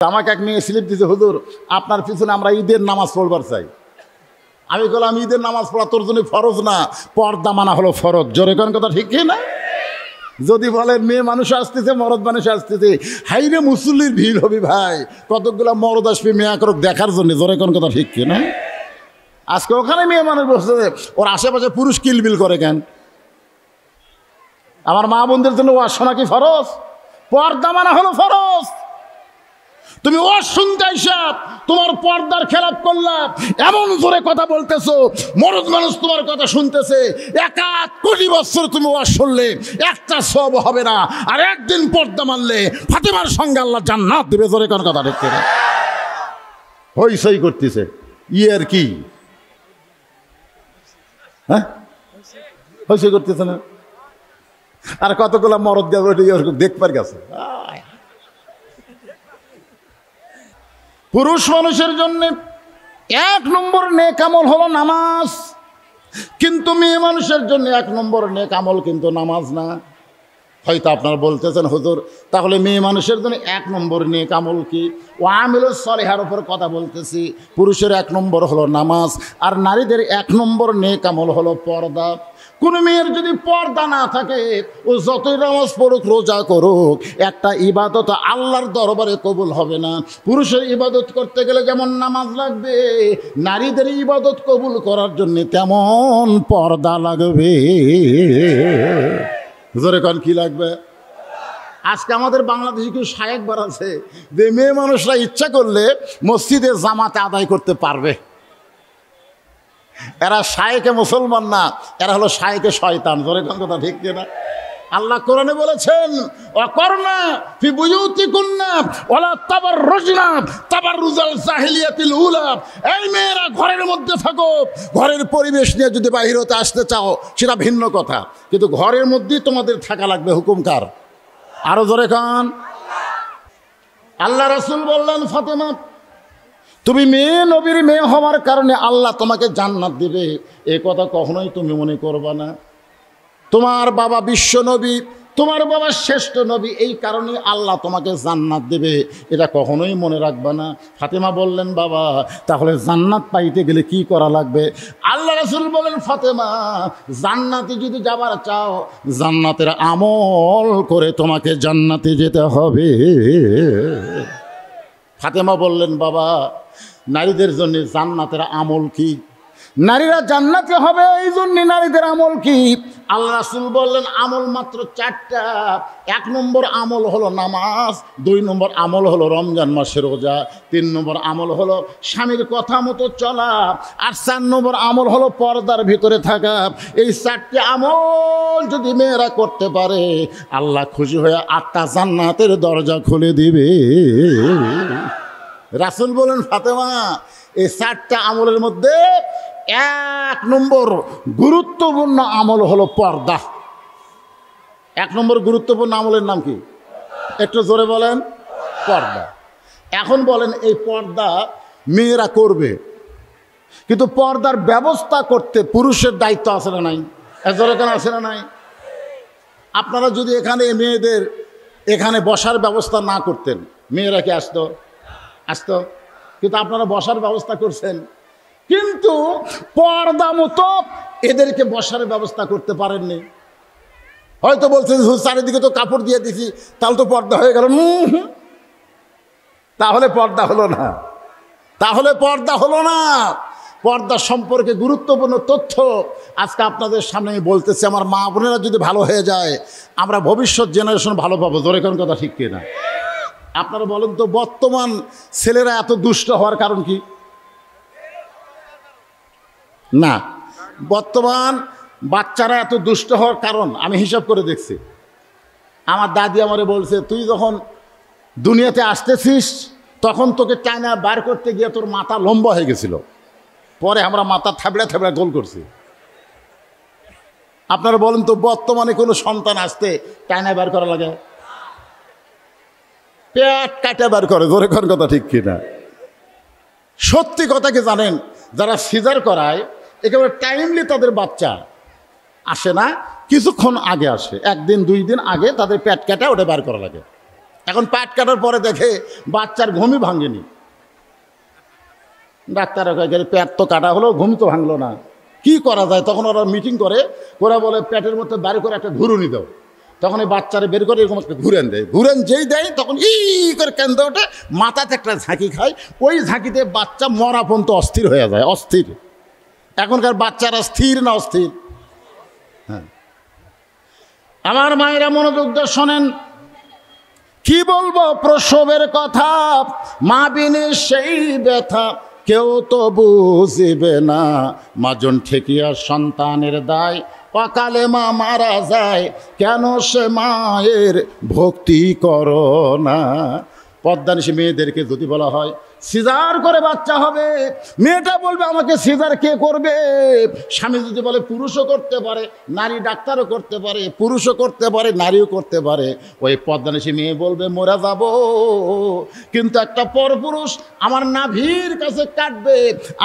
আমাকে এক মেয়ে স্লিপ দিছে, হুজুর আপনার পিছনে আমরা ঈদের নামাজ পড়বার চাই। আমি বললাম ঈদের নামাজ পড়া তোর জন্য ফরজ না, পর্দা মানা হলো ফরজ। জোরে কোন কথা ঠিক কি না? যদি বলেন মেয়ে মানুষ আসতেছে, মরদ মানুষ আসতেছে, হাইরে মুসল্লির ভিড় হবে ভাই, কতগুলা মরদ আসবে মেয়া করুক দেখার জন্য। জোরে কোন কথা ঠিক কি না? আজকে ওখানে মেয়ে মানুষ বসতেছে, ওর আশেপাশে পুরুষ কিলবিল করে কেন? আমার মা বোনদের জন্য ওয়াজ শোনা কি ফরজ? পর্দা মানা হলো ফরজ। তুমি ওয়াজ শুনতে আইসা তোমার পর্দার খেলাপ করলা, এমন জোরে কথা বলতেছো, মরদ মানুষ তোমার কথা শুনতেছে, 1 কোটি বছর তুমি ওয়াজ শুনলে একটা সব হবে না, আর একদিন পর্দা মানলে ফাতেমার সঙ্গে আল্লাহ জান্নাত দেবে। জোরে কোন কথা দেখতে না? হইসই করতেছে আর কি, হ্যাঁ হইসই করতেছে না? আর কতগুলা মরদ দেখবার গেছে। পুরুষ মানুষের জন্য 1 নম্বর নেক আমল হলো নামাজ, কিন্তু মেয়ে মানুষের জন্য 1 নম্বর নেক আমল কিন্তু নামাজ না। হয়তো আপনারা বলতেছেন হুজুর তাহলে মেয়ে মানুষের জন্য 1 নম্বর নেক আমল কি? ওয়ামিলুস সলিহার উপর কথা বলতেছি। পুরুষের 1 নম্বর হলো নামাজ, আর নারীদের 1 নম্বর নেক আমল হলো পর্দা। কোনো মেয়ের যদি পর্দা না থাকে, ও যতই নামাজ পড়ুক, রোজা করুক, একটা ইবাদত আল্লাহর দরবারে কবুল হবে না। পুরুষের ইবাদত করতে গেলে যেমন নামাজ লাগবে, নারীদের ইবাদত কবুল করার জন্য তেমন পর্দা লাগবে। জোরে কোন কি লাগবে? আজকে আমাদের বাংলাদেশে কেউ শায়েক বার আছে যে মেয়ে মানুষরা ইচ্ছা করলে মসজিদে জামাতে আদায় করতে পারবে। এরা শায়েকে মুসলমান না, এরা হলো শায়েকে শয়তান। জোরে কোন কথা ঠিক কিনা? আল্লাহ কোরআনে বলেছেন ওয়াকরনা ফি বুয়ুতিকুন্না ওয়ালা তাবাররুজনা তাবাররুজাল জাহিলিয়াতিল উলা। এই মেয়েরা ঘরের মধ্যে থাকো, ঘরের পরিবেশ নিয়ে যদি বাইরে হতে আসতে চাও সেটা ভিন্ন কথা, কিন্তু ঘরের মধ্যেই তোমাদের থাকা লাগবে। হুকুম কার? আরো জোরে কান। আল্লাহ রাসূল বললেন ফাতেমা তুমি মেয়ে, নবীর মেয়ে হওয়ার কারণে আল্লাহ তোমাকে জান্নাত দিবে, এ কথা কখনোই তুমি মনে করবা না। তোমার বাবা বিশ্ব নবী, তোমার বাবা শ্রেষ্ঠ নবী, এই কারণে আল্লাহ তোমাকে জান্নাত দেবে, এটা কখনোই মনে রাখবা না। ফাতেমা বললেন বাবা তাহলে জান্নাত পাইতে গেলে কি করা লাগবে? আল্লাহ রাসূল বলেন ফাতেমা জান্নাতে যদি যাবার চাও, জান্নাতের আমল করে তোমাকে জান্নাতে যেতে হবে। ফাতেমা বললেন বাবা নারীদের জন্য জান্নাতের আমল কি? নারীরা জান্নাতে হবে এই জন্য নারীদের আমল কি? আল্লাহ রাসূল বললেন আমল মাত্র 4টা। 1 নম্বর আমল হলো নামাজ, 2 নম্বর আমল হলো রমজান মাসের রোজা, 3 নম্বর আমল হলো স্বামীর কথা মতো চলা, আর 4 নম্বর আমল হলো পর্দার ভিতরে থাকা। এই 4টি আমল যদি মেয়েরা করতে পারে, আল্লাহ খুশি হয়ে 8টা জান্নাতের দরজা খুলে দিবে। রাসূল বলেন ফাতেমা এই 4টা আমলের মধ্যে 1 নম্বর গুরুত্বপূর্ণ আমল হলো পর্দা। 1 নম্বর গুরুত্বপূর্ণ আমলের নাম কি? একটু জোরে বলেন। পর্দা। এখন বলেন এই পর্দা মেয়েরা করবে, কিন্তু পর্দার ব্যবস্থা করতে পুরুষের দায়িত্ব আছে না নাই? জোরে কেন আছে না নাই? আপনারা যদি এখানে মেয়েদের এখানে বসার ব্যবস্থা না করতেন, মেয়েরা কি আসতো? কিন্তু আপনারা বসার ব্যবস্থা করছেন, কিন্তু পর্দা মতো এদেরকে বসার ব্যবস্থা করতে পারেননি। হয়তো বলছেন চারিদিকে তো কাপড় দিয়ে দিছি, তাহলে তো পর্দা হয়ে গেল। তাহলে পর্দা হলো না। পর্দা সম্পর্কে গুরুত্বপূর্ণ তথ্য আজকে আপনাদের সামনে আমি বলতেছি। আমার মা বোনেরা যদি ভালো হয়ে যায়, আমরা ভবিষ্যৎ জেনারেশন ভালো পাবো। জোরে কোন কথা ঠিক কিনা? আপনারা বলেন তো বর্তমান ছেলেরা এত দুষ্ট হওয়ার কারণ কি? না, বর্তমান বাচ্চারা এত দুষ্ট হওয়ার কারণ আমি হিসাব করে দেখছি। আমার দাদি আমারে বলছে তুই যখন দুনিয়াতে আসতেছিস তখন তোকে টাইনা বার করতে গিয়ে তোর মাথা লম্বা হয়ে গেছিল, পরে আমরা মাথা থাবড়া থাবড়া গোল করছি। আপনারা বলেন তো বর্তমানে কোনো সন্তান আসতে টাইনা বার করা লাগে? পেট কাটা বার করে। জোরে কোন কথা ঠিক কিনা? সত্যি কথা কি জানেন, যারা সিজার করায় একেবারে টাইমলি তাদের বাচ্চা আসে না, কিছুক্ষণ আগে আসে, 1 দিন 2 দিন আগে তাদের পেট কাটা ওটা বার করা লাগে। এখন পেট কাটার পরে দেখে বাচ্চার ঘুমই ভাঙেনি। ডাক্তার গেলে পেট তো কাটা হলো, ঘুম তো ভাঙলো না, কি করা যায়? তখন ওরা মিটিং করে, ওরা বলে পেটের মধ্যে বাড়ি করে একটা ঘুরুনি দাও। তখন এই বাচ্চারা বের করে এরকম একটা ঘুরেন দেয়, ঘুরেন যেই দেয় তখন ই করে কেন্দ্র ওঠে, মাথাতে একটা ঝাঁকি খায়, ওই ঝাঁকিতে বাচ্চা মরা পর্যন্ত অস্থির হয়ে যায়, অস্থির। এখনকার বাচ্চারা স্থির না অস্থির? হ্যাঁ, আমার মায়েরা মনোযোগ দিয়ে শোনেন, কি বলবো প্রসবের কথা, মা বিনে সেই ব্যথা কেউ তো বুঝিবে না, মাজন ঠেকিয়া সন্তানের দায়, অকালে মা মারা যায়, কেন সে মায়ের ভক্তি করো না। পদ্মানিশী মেয়েদেরকে যদি বলা হয় সিজার করে বাচ্চা হবে, মেয়েটা বলবে আমাকে সিজার কে করবে? স্বামী যদি বলে পুরুষও করতে পারে, নারী ডাক্তারও করতে পারে, পুরুষও করতে পারে, নারীও করতে পারে, ওই পদ্মানিশী মেয়ে বলবে মরে যাব, কিন্তু একটা পরপুরুষ আমার নাভির কাছে কাটবে,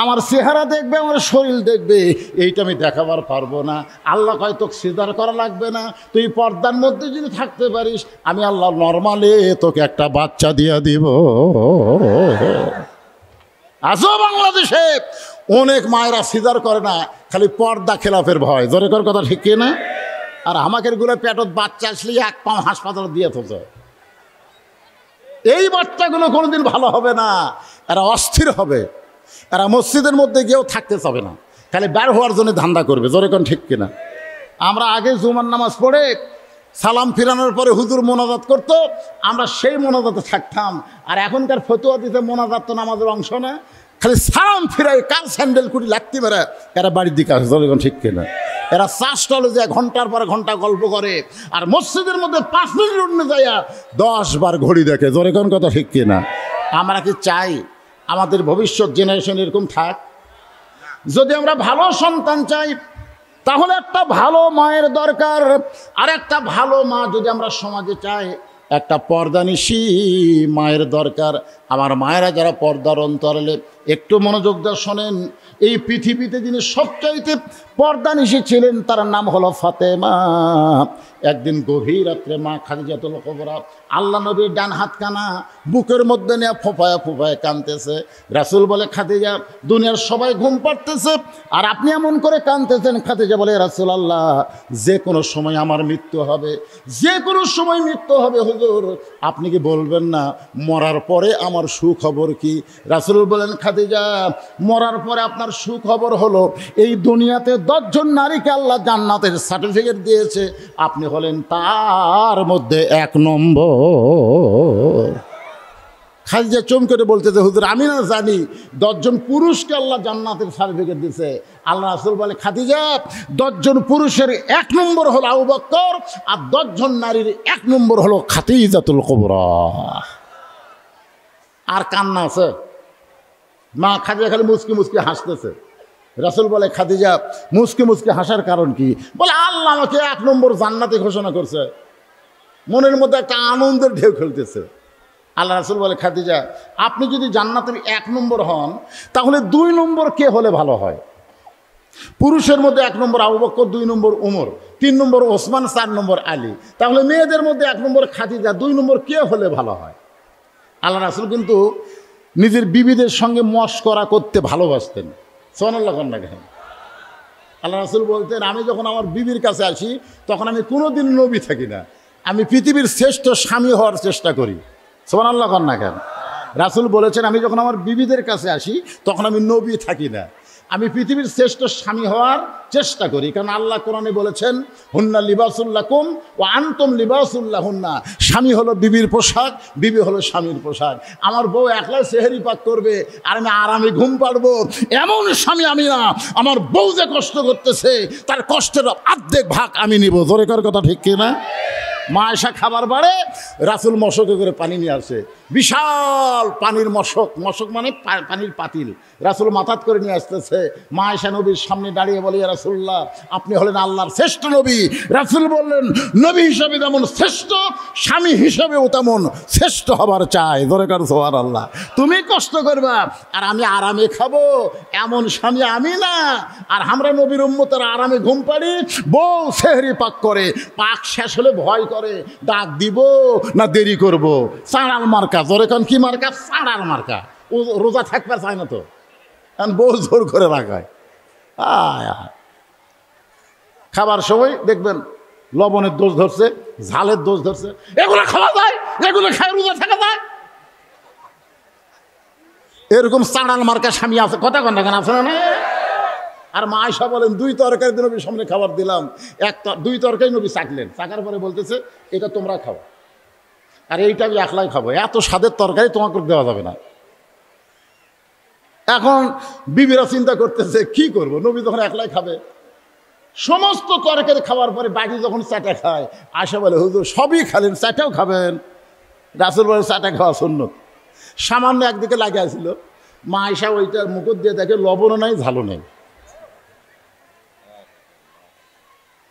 আমার চেহারা দেখবে, আমার শরীর দেখবে, এইটা আমি দেখাবার পারবো না। আল্লাহ কয় তোকে সিজার করা লাগবে না, তুই পর্দার মধ্যে যদি থাকতে পারিস, আমি আল্লাহ নরমালে তোকে একটা বাচ্চা দিয়ে দিব। আজও বাংলাদেশে অনেক মায়েরা সিজার করে না, খালি পর্দা খেলাফের ভয়। জোরে কর কথা, ঠিক না? আর আমাদের গুলো পেটত বাচ্চা আসলে এক পাও হাসপাতাল দিয়ে থাকে, এই বাচ্চাগুলো কোনোদিন ভালো হবে না, এরা অস্থির হবে, এরা মসজিদের মধ্যে গিয়েও থাকতে চাবে না, খালি বের হওয়ার জন্য ধান্দা করবে। জোরে কোন ঠিক কিনা? আমরা আগে জুমার নামাজ পড়ে সালাম ফিরানোর পরে হুজুর মোনাজাত করতো, আমরা সেই মোনাজাতে থাকতাম। আর এখনকার ফতুয়া দিতে মোনাজাত তো নামাজের অংশ না, খালি সালাম ফিরাই কার স্যান্ডেল কুটি লাগতে পারে, এরা বাড়ির দিকে আসে। জোরে কোন ঠিক কিনা? এরা চা স্টলে যায় ঘন্টার পর ঘন্টা গল্প করে, আর মসজিদের মধ্যে 5 মিনিট অন্য যায় 10 বার ঘড়ি দেখে। জোরে কোন কথা, ঠিক কিনা? আমরা কি চাই আমাদের ভবিষ্যৎ জেনারেশন এরকম থাক? যদি আমরা ভালো সন্তান চাই, তাহলে একটা ভালো মায়ের দরকার। আর একটা ভালো মা যদি আমরা সমাজে চাই, একটা পর্দানিশী মায়ের দরকার। আমার মায়েরা যারা পর্দার অন্তরালে, একটু মনোযোগ দিয়ে শোনেন, এই পৃথিবীতে যিনি সবচাইতে পর্দানিশী ছিলেন তার নাম হলো ফাতেমা। একদিন গভীর রাত্রে মা খাদিজাতুল কুবরা আল্লাহ নবীর ডান হাতখানা বুকের মধ্যে নিয়ে ফোঁপায়া ফোঁপায়া কাঁদতেছে। রাসূল বলে খাদিজা, দুনিয়ার সবাই ঘুম পাড়তেছে আর আপনি এমন করে কাঁদতেছেন। খাদিজা বলে রাসূলুল্লাহ, যে কোনো সময় আমার মৃত্যু হবে, যে কোনো সময় মৃত্যু হবে হুজুর, আপনি কি বলবেন না মরার পরে আমার সুখবর কি? রাসূল বলেন, খাদিজা, মরার পরে আপনার সুখবর হলো এই দুনিয়াতে 10 জন নারীকে আল্লাহ জান্নাতের সার্টিফিকেট দিয়েছে, আপনি হলেন তার মধ্যে 1 নম্বর। খাদিজা চমকে বলতেছে, হুজুর আমি না জানি 10 জন পুরুষকে আল্লাহ জান্নাতের সার্টিফিকেট দিয়েছে। আল্লাহ রাসূল বলে, খাদিজা, 10 জন পুরুষের 1 নম্বর হলো আবু বকর, আর 10 জন নারীর 1 নম্বর হলো খাদিজাতুল কুবরা। আর কান্না আছে? মা খাদিজা খালি মুচকি মুচকি হাসতেছে। রাসূল বলে, খাদিজা, মুচকি মুচকি হাসার কারণ কি? বলে, আল্লাহ আমাকে 1 নম্বর জান্নাতে ঘোষণা করছে। মনের মধ্যে একটা আনন্দের ঢেউ খেলতেছে। আল্লাহ রাসূল বলে, খাদিজা, আপনি যদি জান্নাতের 1 নম্বর হন, তাহলে 2 নম্বর কে হলে ভালো হয়? পুরুষের মধ্যে 1 নম্বর আবু বকর, 2 নম্বর উমর, 3 নম্বর ওসমান, 4 নম্বর আলী। তাহলে মেয়েদের মধ্যে 1 নম্বর খাদিজা, 2 নম্বর কে হলে ভালো হয়? আল্লাহ রাসূল কিন্তু নিজের বিবিদের সঙ্গে মশকরা করতে ভালোবাসতেন। সুবহানাল্লাহ কন্যা কেন? আল্লাহ রাসূল বলতেন, আমি যখন আমার বিবির কাছে আসি তখন আমি কোনোদিন নবী থাকি না, আমি পৃথিবীর শ্রেষ্ঠ স্বামী হওয়ার চেষ্টা করি। সুবহানাল্লাহ কন্যা কেন? রাসূল বলেছেন, আমি যখন আমার বিবিদের কাছে আসি তখন আমি নবী থাকি না, আমি পৃথিবীর শ্রেষ্ঠ স্বামী হওয়ার চেষ্টা করি। কারণ আল্লাহ কোরআনে বলেছেন, হুন্না লিবাসুল লাকুম ওয়া আনতুম লিবাসুল লাহুন্না। স্বামী হলো বিবির পোশাক, বিবি হলো স্বামীর পোশাক। আমার বউ একলাই সেহরি পাক করবে আর আমি আরামে ঘুম পাড়বো, এমন স্বামী আমি না। আমার বউ যে কষ্ট করতেছে তার কষ্টের অর্ধেক ভাগ আমি নিব। জোরে কর কথা, ঠিক কিনা? মা আয়েশা খাবার বাড়ে, রাসূল মশকে করে পানি নিয়ে আসে, বিশাল পানির মশক, মশক মানে পানির পাতিল, রাসূল মাথাত করে নিয়ে আসতেছে। মা আয়েশা নবীর সামনে দাঁড়িয়ে বলে, ইয়া রাসূলুল্লাহ, আপনি হলেন আল্লাহর শ্রেষ্ঠ নবী। রাসূল বললেন, নবী হিসাবে যেমন শ্রেষ্ঠ, স্বামী হিসাবেও তেমন শ্রেষ্ঠ হবার চাই। দরকার সুবহানাল্লাহ। তুমি কষ্ট করবা আর আমি আরামে খাবো, এমন স্বামী আমি না। আর আমরা নবীর উম্মতের আরামে ঘুম পাড়ি, বউ সেহরি পাক করে, পাক শেষ হলে ভয় করে ডাক দিব না দেরি করব। চাঁড়াল মার্কা, জোরে কান কি মার্কা? চাঁড়াল মার্কা। ও রোজা থাকবে চায় না তো, কারণ বউ জোর করে রাখায়। খাবার সময় দেখবেন লবণের দোষ ধরছে, ঝালের দোষ ধরছে, এগুলো খাওয়া যায়, এগুলো খায় রোজা থাকা যায়। এরকম চাঁড়াল মার্কা স্বামী আছে, কথা কন্যা কেন আছে না? আর মা আয়েশা বলেন 2 তরকারি নবীর সামনে খাবার দিলাম, 2 তরকারি নবী চাকলেন, চাকার পরে বলতেছে এটা তোমরা খাও আর এইটা আমি একলাই খাবো, এত স্বাদের তরকারি তোমাকে দেওয়া যাবে না। এখন বিবিরা চিন্তা করতেছে কি করব, নবী যখন একলাই খাবে। সমস্ত তরকারি খাওয়ার পরে বাকি যখন চাটা খায়, আয়েশা বলে হুজুর সবই খালেন, চাটাও খাবেন? রাসূল বলে চাটা খাওয়া সুন্নত। সামান্য একদিকে লাগিয়েছিল, মা আয়েশা ওইটার মুকুট দিয়ে দেখে লবণও নাই ঝালও নেই।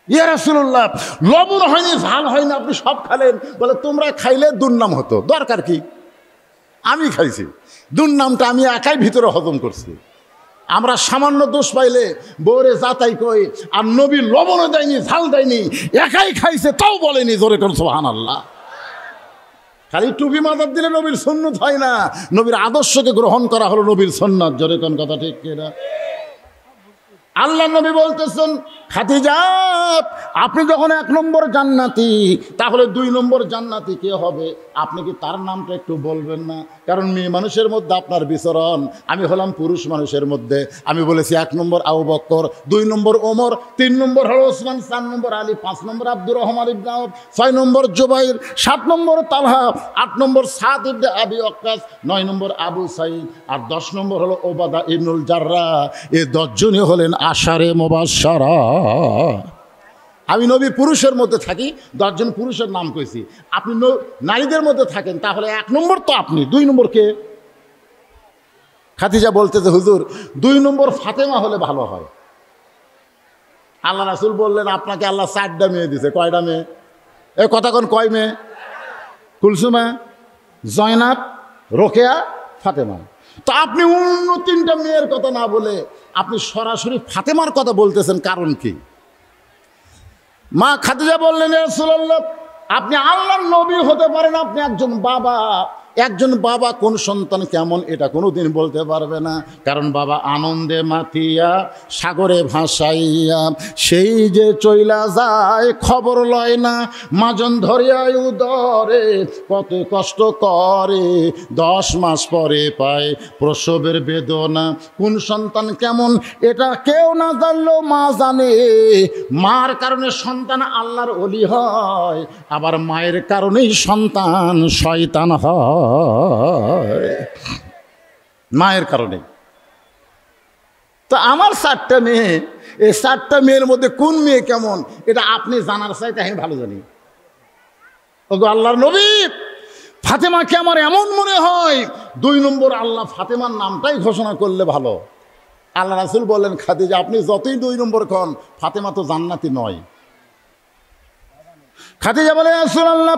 ইয়া রাসূলুল্লাহ, লবণ হয়নি ঝাল হয়নি, আপনি সব খালেন। বলে তোমরা খাইলে দুর্নাম হতো, দরকার কি? আমি খাইছি, দুর্নামটা আমি একাই ভিতরে হজম করছি। আমরা সামান্য দোষ পাইলে বউরে যাতাই কই, আর নবী লবণও দেয়নি ঝাল দেয়নি, একাই খাইছে তাও বলেনি, জোরে কোন সুবহানাল্লাহ। খালি টুপি মাথার দিলে নবীর সুন্নত হয় না, নবীর আদর্শকে গ্রহণ করা হলো নবীর সুন্নাত। জোরে কোন কথা ঠিক কিনা? আল্লাহ নবী বলতেছেন খাদিজা আপনি যখন 1 নম্বর জান্নাতি, তাহলে 2 নম্বর জান্নাতি কে হবে? আপনি কি তার নামটা একটু বলবেন না? কারণ মেয়ে মানুষের মধ্যে আপনার বিচরণ, আমি হলাম পুরুষ মানুষের মধ্যে। আমি বলেছি 1 নম্বর আবু বকর, 2 নম্বর ওমর, 3 নম্বর হলো ওসমান, 4 নম্বর আলী, 5 নম্বর আব্দুর রহমান ইবনে আউফ, 6 নম্বর জুবাইর, 7 নম্বর তালহা, 8 নম্বর সাদ ইবনে আবি ওয়াক্কাস, 9 নম্বর আবু সাঈদ, আর 10 নম্বর হলো ওবাদা ইবনুল জাররাহ। এই 10 জনই হলেন আশারে মুবাশশারা। আমি নবী পুরুষের মধ্যে থাকি, 10 জন পুরুষের নাম কইছি। আপনি নারীদের মধ্যে থাকেন, তাহলে 1 নম্বর তো আপনি, 2 নম্বর কে? খাদিজা বলতেছে হুজুর 2 নম্বর ফাতেমা হলে ভালো হয়। আল্লাহ রাসূল বললেন আপনাকে আল্লাহ 4টা মেয়ে দিছে। কয়টা মেয়ে? এ কথা কোন কয় মেয়ে? কুলসুমা, জয়নাব, রোকেয়া, ফাতেমা। তো আপনি অন্য 3টা মেয়ের কথা না বলে আপনি সরাসরি ফাতেমার কথা বলতেছেন, কারণ কি? মা খাদিজা বললেন ইয়া রাসূলুল্লাহ আপনি আল্লাহর নবী হতে পারেন, আপনি একজন বাবা। একজন বাবা কোন সন্তান কেমন এটা কোনোদিন বলতে পারবে না, কারণ বাবা আনন্দে মাতিয়া সাগরে ভাসাইয়া সেই যে চইলা যায় খবর লয় না, মাজন ধরিয়া উদরে কত কষ্ট করে, 10 মাস পরে পায় প্রসবের বেদনা। কোন সন্তান কেমন এটা কেউ না জানলেও মা জানে। মার কারণে সন্তান আল্লাহর ওলি হয়, আবার মায়ের কারণেই সন্তান শয়তান হয়, মায়ের কারণে। তো আমার 4টা মেয়ে, এই 4টা মেয়ের মধ্যে কোন মেয়ে কেমন এটা আপনি জানার চাইতে আমি ভালো জানি। ওগো আল্লাহর নবী, ফাতেমাকে আমার এমন মনে হয় 2 নম্বর আল্লাহ ফাতেমার নামটাই ঘোষণা করলে ভালো। আল্লাহ রাসূল বললেন খাদিজা আপনি যতই 2 নম্বর খন, ফাতেমা তো জান্নাতি নয়। খাদিজা বলে ইয়া রাসূলুল্লাহ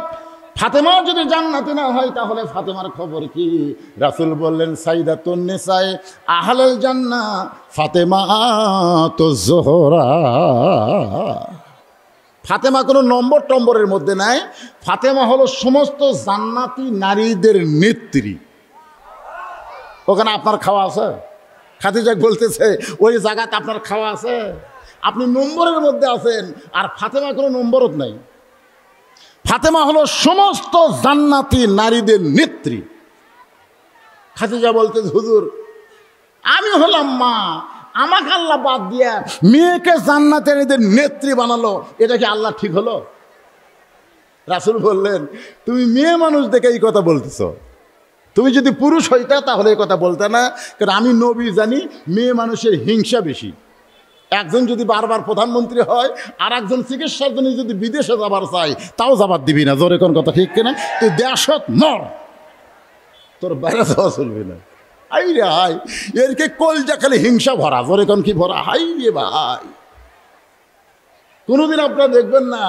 ফাতেমা যদি জান্নাতি না হয় তাহলে ফাতেমার খবর কি? রাসূল বললেন সাইয়্যিদাতুন নিসায়ে আহলুল জান্নাহ ফাতেমাতুজ জোহরা। ফাতেমা কোনো নম্বরের মধ্যে নাই, ফাতেমা হলো সমস্ত জান্নাতি নারীদের নেত্রী। ওখানে আপনার খাওয়া আছে? খাদিজা বলতেছে ওই জায়গাতে আপনার খাওয়া আছে? আপনি নম্বরের মধ্যে আছেন, আর ফাতেমা কোনো নম্বরত নাই। ফাতেমা হলো সমস্ত জান্নাতি নারীদের নেত্রী। খাদিজা বলতে হুজুর আমি হলাম মা, আমাকে আল্লাহ বাদ দিয়া মেয়েকে জান্নাতের এদের নেত্রী বানালো, এটা কি আল্লাহ ঠিক হলো? রাসূল বললেন তুমি মেয়ে মানুষ দেখে এই কথা বলতেছ, তুমি যদি পুরুষ হইতা তাহলে এই কথা বলতে না। কারণ আমি নবী জানি মেয়ে মানুষের হিংসা বেশি। একজন যদি বারবার প্রধানমন্ত্রী হয়, আর একজন চিকিৎসার জন্য যদি বিদেশে যাবার চাই তাও যাবার দিবি না। জোরে কোন কথা ঠিক কিনা? তুই দেশত নর, তোর বাইরে যাওয়া চলবে না। হাই রে হাই, এরকে কলজা খালি হিংসা ভরা। জোরে কোন কি ভরা? হাই রে ভাই, কোনোদিন আপনারা দেখবেন না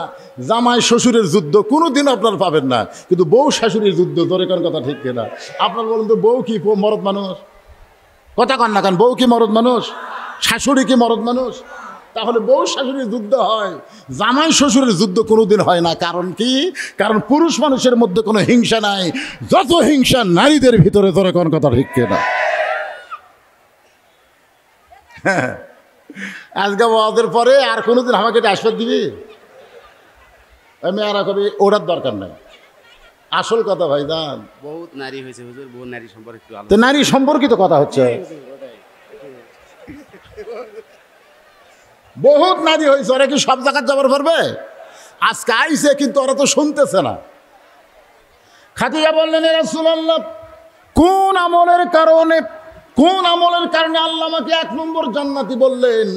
জামাই শ্বশুরের যুদ্ধ, কোনোদিন আপনার পাবেন না। কিন্তু বউ শাশুড়ির যুদ্ধ, ধরে কোন কথা ঠিক কিনা? আপনার বলুন তো, বউ কি মরদ মানুষ? কথা কন না কেন? বউ কি মরদ মানুষ? শাশুড়ি কি মরদ মানুষ? তাহলে বউ শাশুড়ির যুদ্ধ হয়, জামাই শ্বশুরের যুদ্ধ কোনোদিন হয় না। কারণ কি? কারণ পুরুষ মানুষের মধ্যে কোনো হিংসা নাই, যত হিংসা নারীদের ভিতরে, ধরে কোন কথা ঠিক কিনা? হ্যাঁ, আজকে ওদের পরে আর কোনোদিন আমাকে এটা আশীর্বাদ দিবি? মেয়েরা কবি ওটার দরকার নাই। আসল কথা ভাইজান, বহুত নারী হয়েছে হুজুর, বহু নারী সম্পর্কে তো নারী সম্পর্কিত কথা হচ্ছে, বহুত নারী হয়েছে। ওরা কি সব জায়গায় যাবার পারবে? আজকে আইসে, কিন্তু ওরা তো শুনতেছে না। খাদিজা বললেন, এ রাসূলুল্লাহ, কোন আমলের কারণে আল্লাহ আমাকে 1 নম্বর জান্নাতি বললেন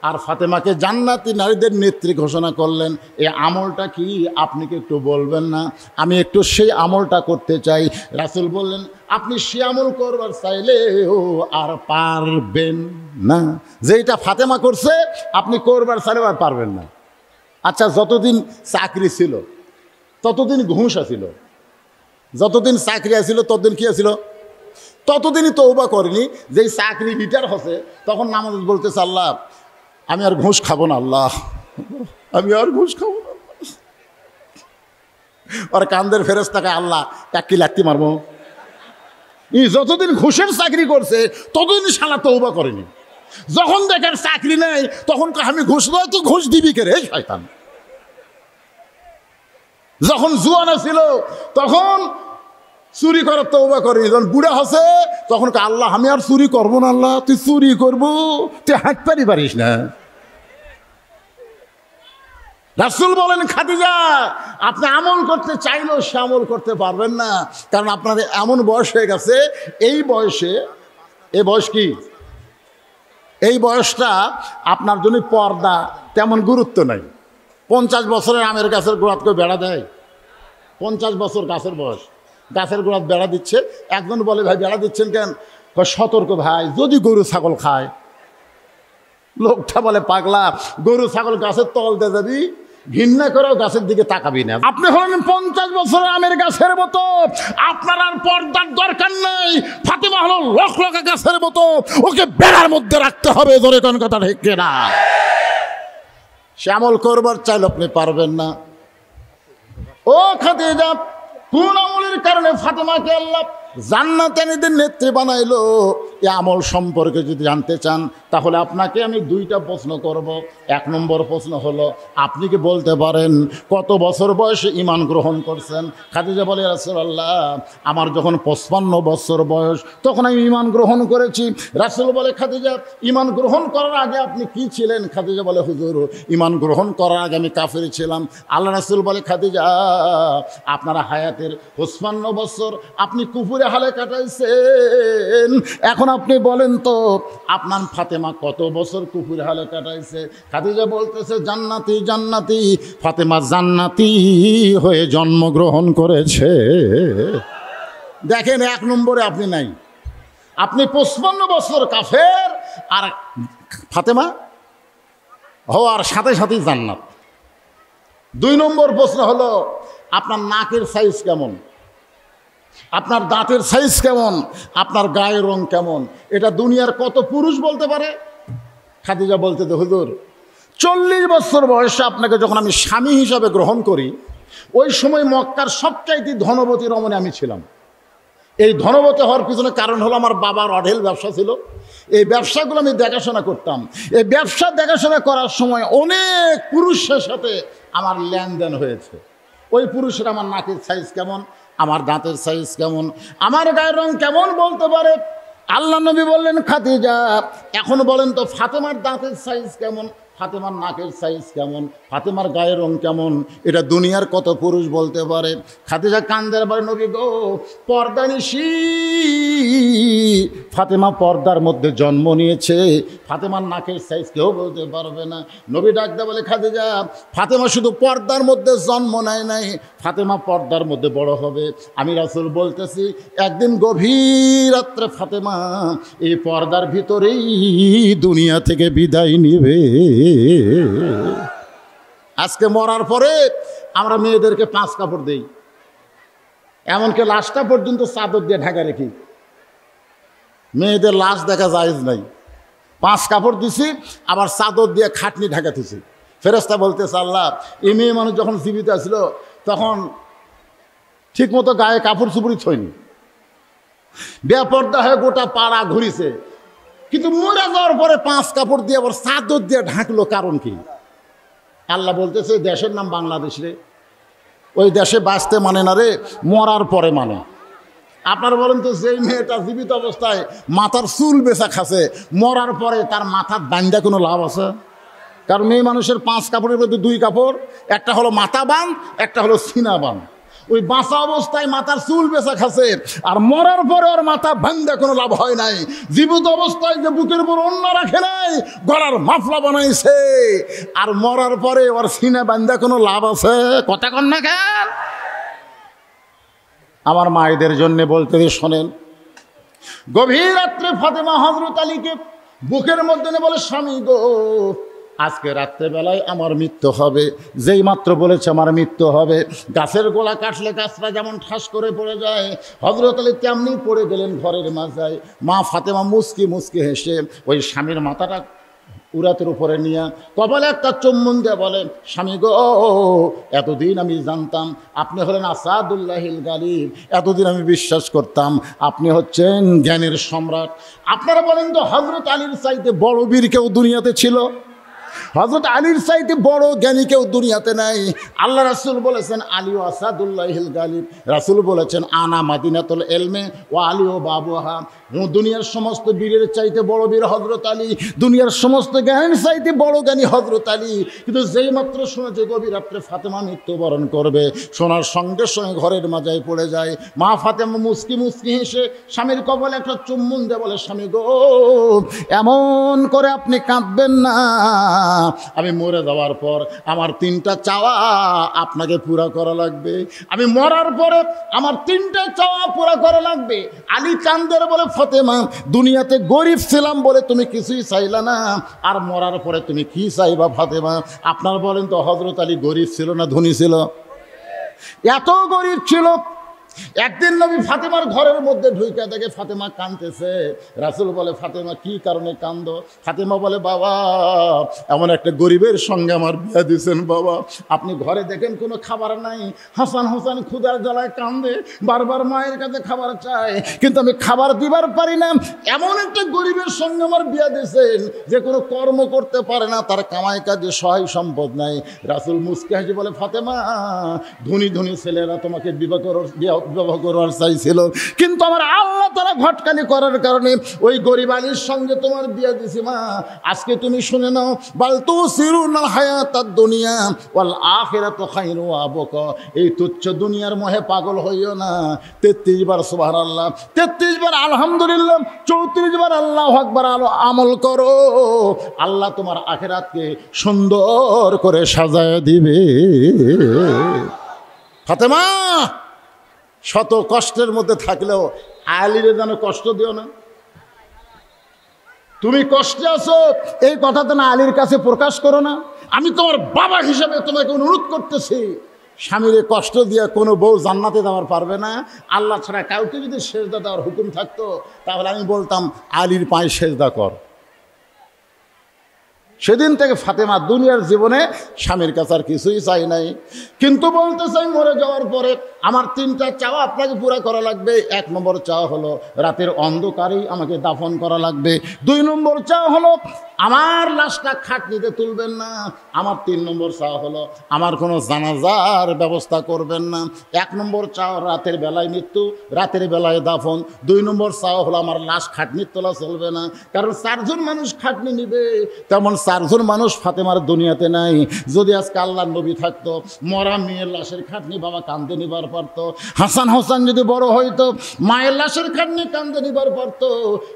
আর ফাতেমাকে জান্নাতি নারীদের নেত্রী ঘোষণা করলেন? এই আমলটা কি আপনি কি একটু বলবেন না? আমি একটু সেই আমলটা করতে চাই। রাসূল বললেন, আপনি সে আমল করবার চাইলেও আর পারবেন না, যেটা ফাতেমা করছে আপনি করবার চাইলেও আর পারবেন না। আচ্ছা, যতদিন চাকরি ছিল ততদিন ঘুষ আছিল, যতদিন চাকরি আছিল ততদিন কি আছিল? ততদিনই তওবা করেনি। যেই চাকরি রিটায়ার হচ্ছে তখন নামাজ বলতেছে, আল্লাহ আমি আর ঘুষ খাবো না, আল্লাহ আমি আর ঘুষ খাবো না। আর কান্দের ফেরেশতাকে আল্লাহ টাকি লাত্তি মারবো। যতদিন ঘুষের চাকরি করছে ততদিন শালা তওবা করেনি। যখন দেখেন চাকরি নেই তখন আমি ঘুষ নয়, তো ঘুষ দিবি কে রে শয়তান? যখন জুয়ানা ছিল তখন চুরি করার তওবা করেনি। যখন বুড়া হসে তখন আল্লাহ আমি আর চুরি করবো না, আল্লাহ তুই চুরি করবো, তুই হাঁট পারিস না। রাসূল বলেন, খাদিজা আপনি আমল করতে চাইলেও সে আমল করতে পারবেন না, কারণ আপনার এমন বয়স হয়ে গেছে। এই বয়সে, এই বয়স কি? এই বয়সটা আপনার জন্য পর্দা তেমন গুরুত্ব নাই। 50 বছরের আমের গাছের গোড়াত কেউ বেড়া দেয়? 50 বছর গাছের বয়স, গাছের গোড়াত বেড়া দিচ্ছে। একজন বলে, ভাই বেড়া দিচ্ছেন কেন? সতর্ক ভাই, যদি গরু ছাগল খায়। লোকটা বলে, পাগলা, গরু ছাগল গাছের তল দিয়ে যাবি, ঘৃণা করেও গাছের দিকে তাকাবি না। আপনি হলেন 50 বছরের আমের গাছের মতো, আপনার আর পর্দার দরকার নেই। ফাতেমা হলো লখলখা গাছের মতো, ওকে বেড়ার মধ্যে রাখতে হবে। ধরে কোন কথা ঠিক কিনা? সে আমল করবার চাইলে আপনি পারবেন না। ও খাদিজা, কোন আমলের কারণে ফাতেমাকে আল্লাহ জান্নাতীদের নেত্রী বানাইলো, এই আমল সম্পর্কে যদি জানতে চান তাহলে আপনাকে আমি 2টা প্রশ্ন করব। 1 নম্বর প্রশ্ন হলো, আপনি কি বলতে পারেন কত বছর বয়সে ঈমান গ্রহণ করছেন? খাদিজা বলে, রাসূলুল্লাহ আমার যখন 55 বছর বয়স তখন আমি ঈমান গ্রহণ করেছি। রাসূল বলে, খাদিজা ঈমান গ্রহণ করার আগে আপনি কি ছিলেন? খাদিজা বলে, হুজুর ঈমান গ্রহণ করার আগে আমি কাফের ছিলাম। আল্লাহ রাসূল বলে, খাদিজা আপনার হায়াতের 55 বছর আপনি কুফুরে হালে কাটাইছেন। এখন আপনি বলেন তো আপনার ফাতেমা কত বছর কুফুরে হালে কাটাইছে? খাদিজা বলতেছে, জান্নাতি জান্নাতি, ফাতেমা জান্নাতি হয়ে জন্মগ্রহণ করেছে। দেখেন, 1 নম্বরে আপনি নাই, আপনি 55 বছর কাফের, আর ফাতেমা হওয়ার সাথে সাথেই জান্নাত। 2 নম্বর প্রশ্ন হলো, আপনার নাকের সাইজ কেমন? আপনার দাঁতের সাইজ কেমন? আপনার গায়ের রং কেমন? এটা দুনিয়ার কত পুরুষ বলতে পারে? খাদিজা বলতে, হুজুর 40 বছর বয়সে আপনাকে যখন আমি স্বামী হিসাবে গ্রহণ করি, ওই সময় মক্কার সবচাইতে ধনবতী রমণী আমি ছিলাম। এই ধনবতী হওয়ার পিছনে কারণ হলো আমার বাবার অঢেল ব্যবসা ছিল। এই ব্যবসাগুলো আমি দেখাশোনা করতাম। এই ব্যবসা দেখাশোনা করার সময় অনেক পুরুষের সাথে আমার লেনদেন হয়েছে। ওই পুরুষের আমার নাকের সাইজ কেমন, আমার দাঁতের সাইজ কেমন, আমার গায়ের রং কেমন বলতে পারে। আল্লাহ নবী বললেন, খাদিজা এখন বলেন তো ফাতেমার দাঁতের সাইজ কেমন, ফাতেমার নাকের সাইজ কেমন, ফাতেমার গায়ের রং কেমন, এটা দুনিয়ার কত পুরুষ বলতে পারে? খাদিজা কান্দের বলে, নবী গো, পর্দানিশী ফাতেমা পর্দার মধ্যে জন্ম নিয়েছে, ফাতেমার নাকের সাইজ কেউ বলতে পারবে না। নবী ডাকতে বলে, খাদিজা ফাতেমা শুধু পর্দার মধ্যে জন্ম নেয় নাই, ফাতেমা পর্দার মধ্যে বড় হবে। আমি রাসূল বলতেছি, একদিন গভীর রাত্রে ফাতেমা এই পর্দার ভিতরেই দুনিয়া থেকে বিদায় নিবে। আজকে মরার পরে আমরা মেয়েদেরকে 5 কাপড় দেই, এমনকি লাশটা পর্যন্ত চাদর দিয়ে ঢাকা রেখি। মেয়েদের লাশ দেখা জায়েজ নাই, 5 কাপড় দিছি, আবার চাদর দিয়ে খাটনি ঢাকাতেছি। ফেরেশতা বলতেছে, আল্লাহ এই মেয়ে মানুষ যখন জীবিত ছিল তখন ঠিক মতো গায়ে কাপড় চুপড়ি ছয়নি, বেপর্দা হয়ে গোটা পাড়া ঘুরিছে, কিন্তু মরে যাওয়ার পরে 5 কাপড় দিয়ে আবার চাদর দিয়ে ঢাকলো, কারণ কি? আল্লাহ বলতেছে, দেশের নাম বাংলাদেশ রে, ওই দেশে বাঁচতে মানে না রে, মরার পরে মানে। আপনারা বলেন তো, যেই মেয়েটা জীবিত অবস্থায় মাথার চুল বেচা খাচ্ছে, মরার পরে তার মাথার বান্ধা কোনো লাভ আছে? কারণ মেয়ে মানুষের 5 কাপড়ের মধ্যে 2 কাপড়, একটা হলো মাথা বান, একটা হলো সিনা বান। ওই বাঁচা অবস্থায় মাথার চুল বেচা খাচ্ছে, আর মরার পরে ওর মাথা বান্ধা কোনো লাভ হয় নাই। জীবিত অবস্থায় যে বুকের উপর অন্য রাখে নাই, গলার মাফলা বানাইছে, আর মরার পরে ওর সিনা বান্ধা কোনো লাভ আছে? কথা কন না কেন? আমার মায়েদের জন্য বলতে শোনেন, গভীর রাত্রে ফাতেমা হযরত আলীকে বুকের মধ্যে বলে, স্বামী গো, আজকে রাত্রেবেলায় আমার মৃত্যু হবে। যেই মাত্র বলেছে আমার মৃত্যু হবে, গাছের গোড়া কাটলে গাছটা যেমন ঠাস করে পড়ে যায়, হযরত আলী তেমনি পড়ে গেলেন ঘরের মাঝায়। মা ফাতেমা মুচকি মুচকি হেসে ওই স্বামীর মাথাটা উরাতের উপরে নিয়ে কপালে একটা চুম্বন দিয়ে বলে, স্বামী গো, এতদিন আমি জানতাম আপনি হলেন আসাদুল্লাহিল গালিব, এতদিন আমি বিশ্বাস করতাম আপনি হচ্ছেন জ্ঞানের সম্রাট। আপনারা বলেন তো, হযরত আলীর চাইতে বড় বীর কেউ দুনিয়াতে ছিল? হযরত আলীর চাইতে বড় জ্ঞানী কেউ দুনিয়াতে নাই। আল্লাহ রাসূল বলেছেন, আলী ও আসাদুল্লাহিল গালিব। রাসূল বলেছেন, আনা মাদিনাতুল ইলমে ও আলী ও বাবুহা। দুনিয়ার সমস্ত বীরের চাইতে বড় বীর হযরত আলী, দুনিয়ার সমস্ত জ্ঞানের চাইতে বড় জ্ঞানী হযরত আলী। কিন্তু যেই মাত্র শুনেছে গভীর রাত্রে ফাতেমা মৃত্যুবরণ করবে, শোনার সঙ্গে সঙ্গে ঘরের মাঝায় পড়ে যায়। মা ফাতেমা মুচকি মুচকি হেসে স্বামীর কপালে একটা চুম্বন দিয়ে বলে, স্বামী গো, এমন করে আপনি কাঁদবেন না, আমি মরে যাওয়ার পর আমার 3টা চাওয়া আপনাকে পুরা করা লাগবে। আমি মরার পরে আমার 3টা চাওয়া পুরা করা লাগবে। আলী কান্দের বলে, ফাতেমা, দুনিয়াতে গরিব ছিলাম বলে তুমি কিছুই চাইলা না, আর মরার পরে তুমি কি চাইবা ফাতেমা? আপনার বলেন তো, হযরত আলী গরিব ছিল না ধনী ছিল? এত গরিব ছিল। একদিন নবী ফাতেমার ঘরের মধ্যে ঢুকে দেখে ফাতেমা কাঁদতেছে। রাসূল বলে, ফাতেমা কি কারণে কান্দো? ফাতেমা বলে, বাবা, এমন একটা গরিবের সঙ্গে আমার বিয়ে দিয়েছেন বাবা, আপনি ঘরে দেখেন কোনো খাবার নাই, হাসান হোসেন ক্ষুধার জ্বালায় কান্দে, বারবার মায়ের কাছে খাবার চায়, কিন্তু আমি খাবার দিবার পারি না। এমন একটা গরিবের সঙ্গে আমার বিয়ে দিয়েছেন যে কোনো কর্ম করতে পারে না, তার কামাই কাজে সহায় সম্পদ নাই। রাসূল মুচকি হেসে বলে, ফাতেমা, ধনী ধনী ছেলেরা তোমাকে বিবাহ করার চাইছিল, কিন্তু আমার আল্লাহ তারা ঘটকালি করার কারণে ওই গরিব আলীর সঙ্গে তোমার বিয়ে দিছি। মা, আজকে তুমি শুনে নাও, বাল তুসিরুনাল হায়াতাদ দুনিয়া ওয়াল আখিরাতু খায়রুন ওয়া আবকা। এই তুচ্ছ দুনিয়ার মোহে পাগল হইও না। 33 বার সুবহানাল্লাহ, 33 বার আলহামদুলিল্লাহ, 34 বার আল্লাহু আকবার আমল করো, আল্লাহ তোমার আখিরাতকে সুন্দর করে সাজায় দিবে। ফাতেমা, শত কষ্টের মধ্যে থাকলেও আলীরে যেন কষ্ট দিও না। তুমি কষ্টে আছো, এই কথাটা না আলীর কাছে প্রকাশ করো না। আমি তোমার বাবা হিসেবে তোমাকে অনুরোধ করতেছি, স্বামীরে কষ্ট দিয়ে কোনো বউ জান্নাতে দেওয়ার পারবে না। আল্লাহ ছাড়া কাউকে যদি সেজদা দেওয়ার হুকুম থাকতো, তাহলে আমি বলতাম আলীর পায়ে সেজদা কর। সেদিন থেকে ফাতেমা দুনিয়ার জীবনে স্বামীর কাছে আর কিছুই চাই নাই। কিন্তু বলতে চাই, মরে যাওয়ার পরে আমার 3টা চাওয়া আপনাকে পুরা করা লাগবে। 1 নম্বর চাওয়া হলো রাতের অন্ধকারেই আমাকে দাফন করা লাগবে। 2 নম্বর চাওয়া হলো আমার লাশটা খাটনিতে তুলবেন না। আমার 3 নম্বর চাওয়া হলো আমার কোনো জানাজার ব্যবস্থা করবেন না। 1 নম্বর চাওয়া রাতের বেলায় মৃত্যু, রাতের বেলায় দাফন। 2 নম্বর চাওয়া হলো আমার লাশ খাটনির তোলা চলবে না, কারণ 4 জন মানুষ খাটনি নিবে, তেমন 4 জন মানুষ ফাতেমার দুনিয়াতে নাই। যদি আজকে আল্লাহর নবী থাকতো, মরা মেয়ের লাশের খাটনি বাবা কান্দে নিবার পারতো। হাসান হোসেন যদি বড় হইতো, মায়ের লাশের খাটনি কান্দে নিবার পারতো।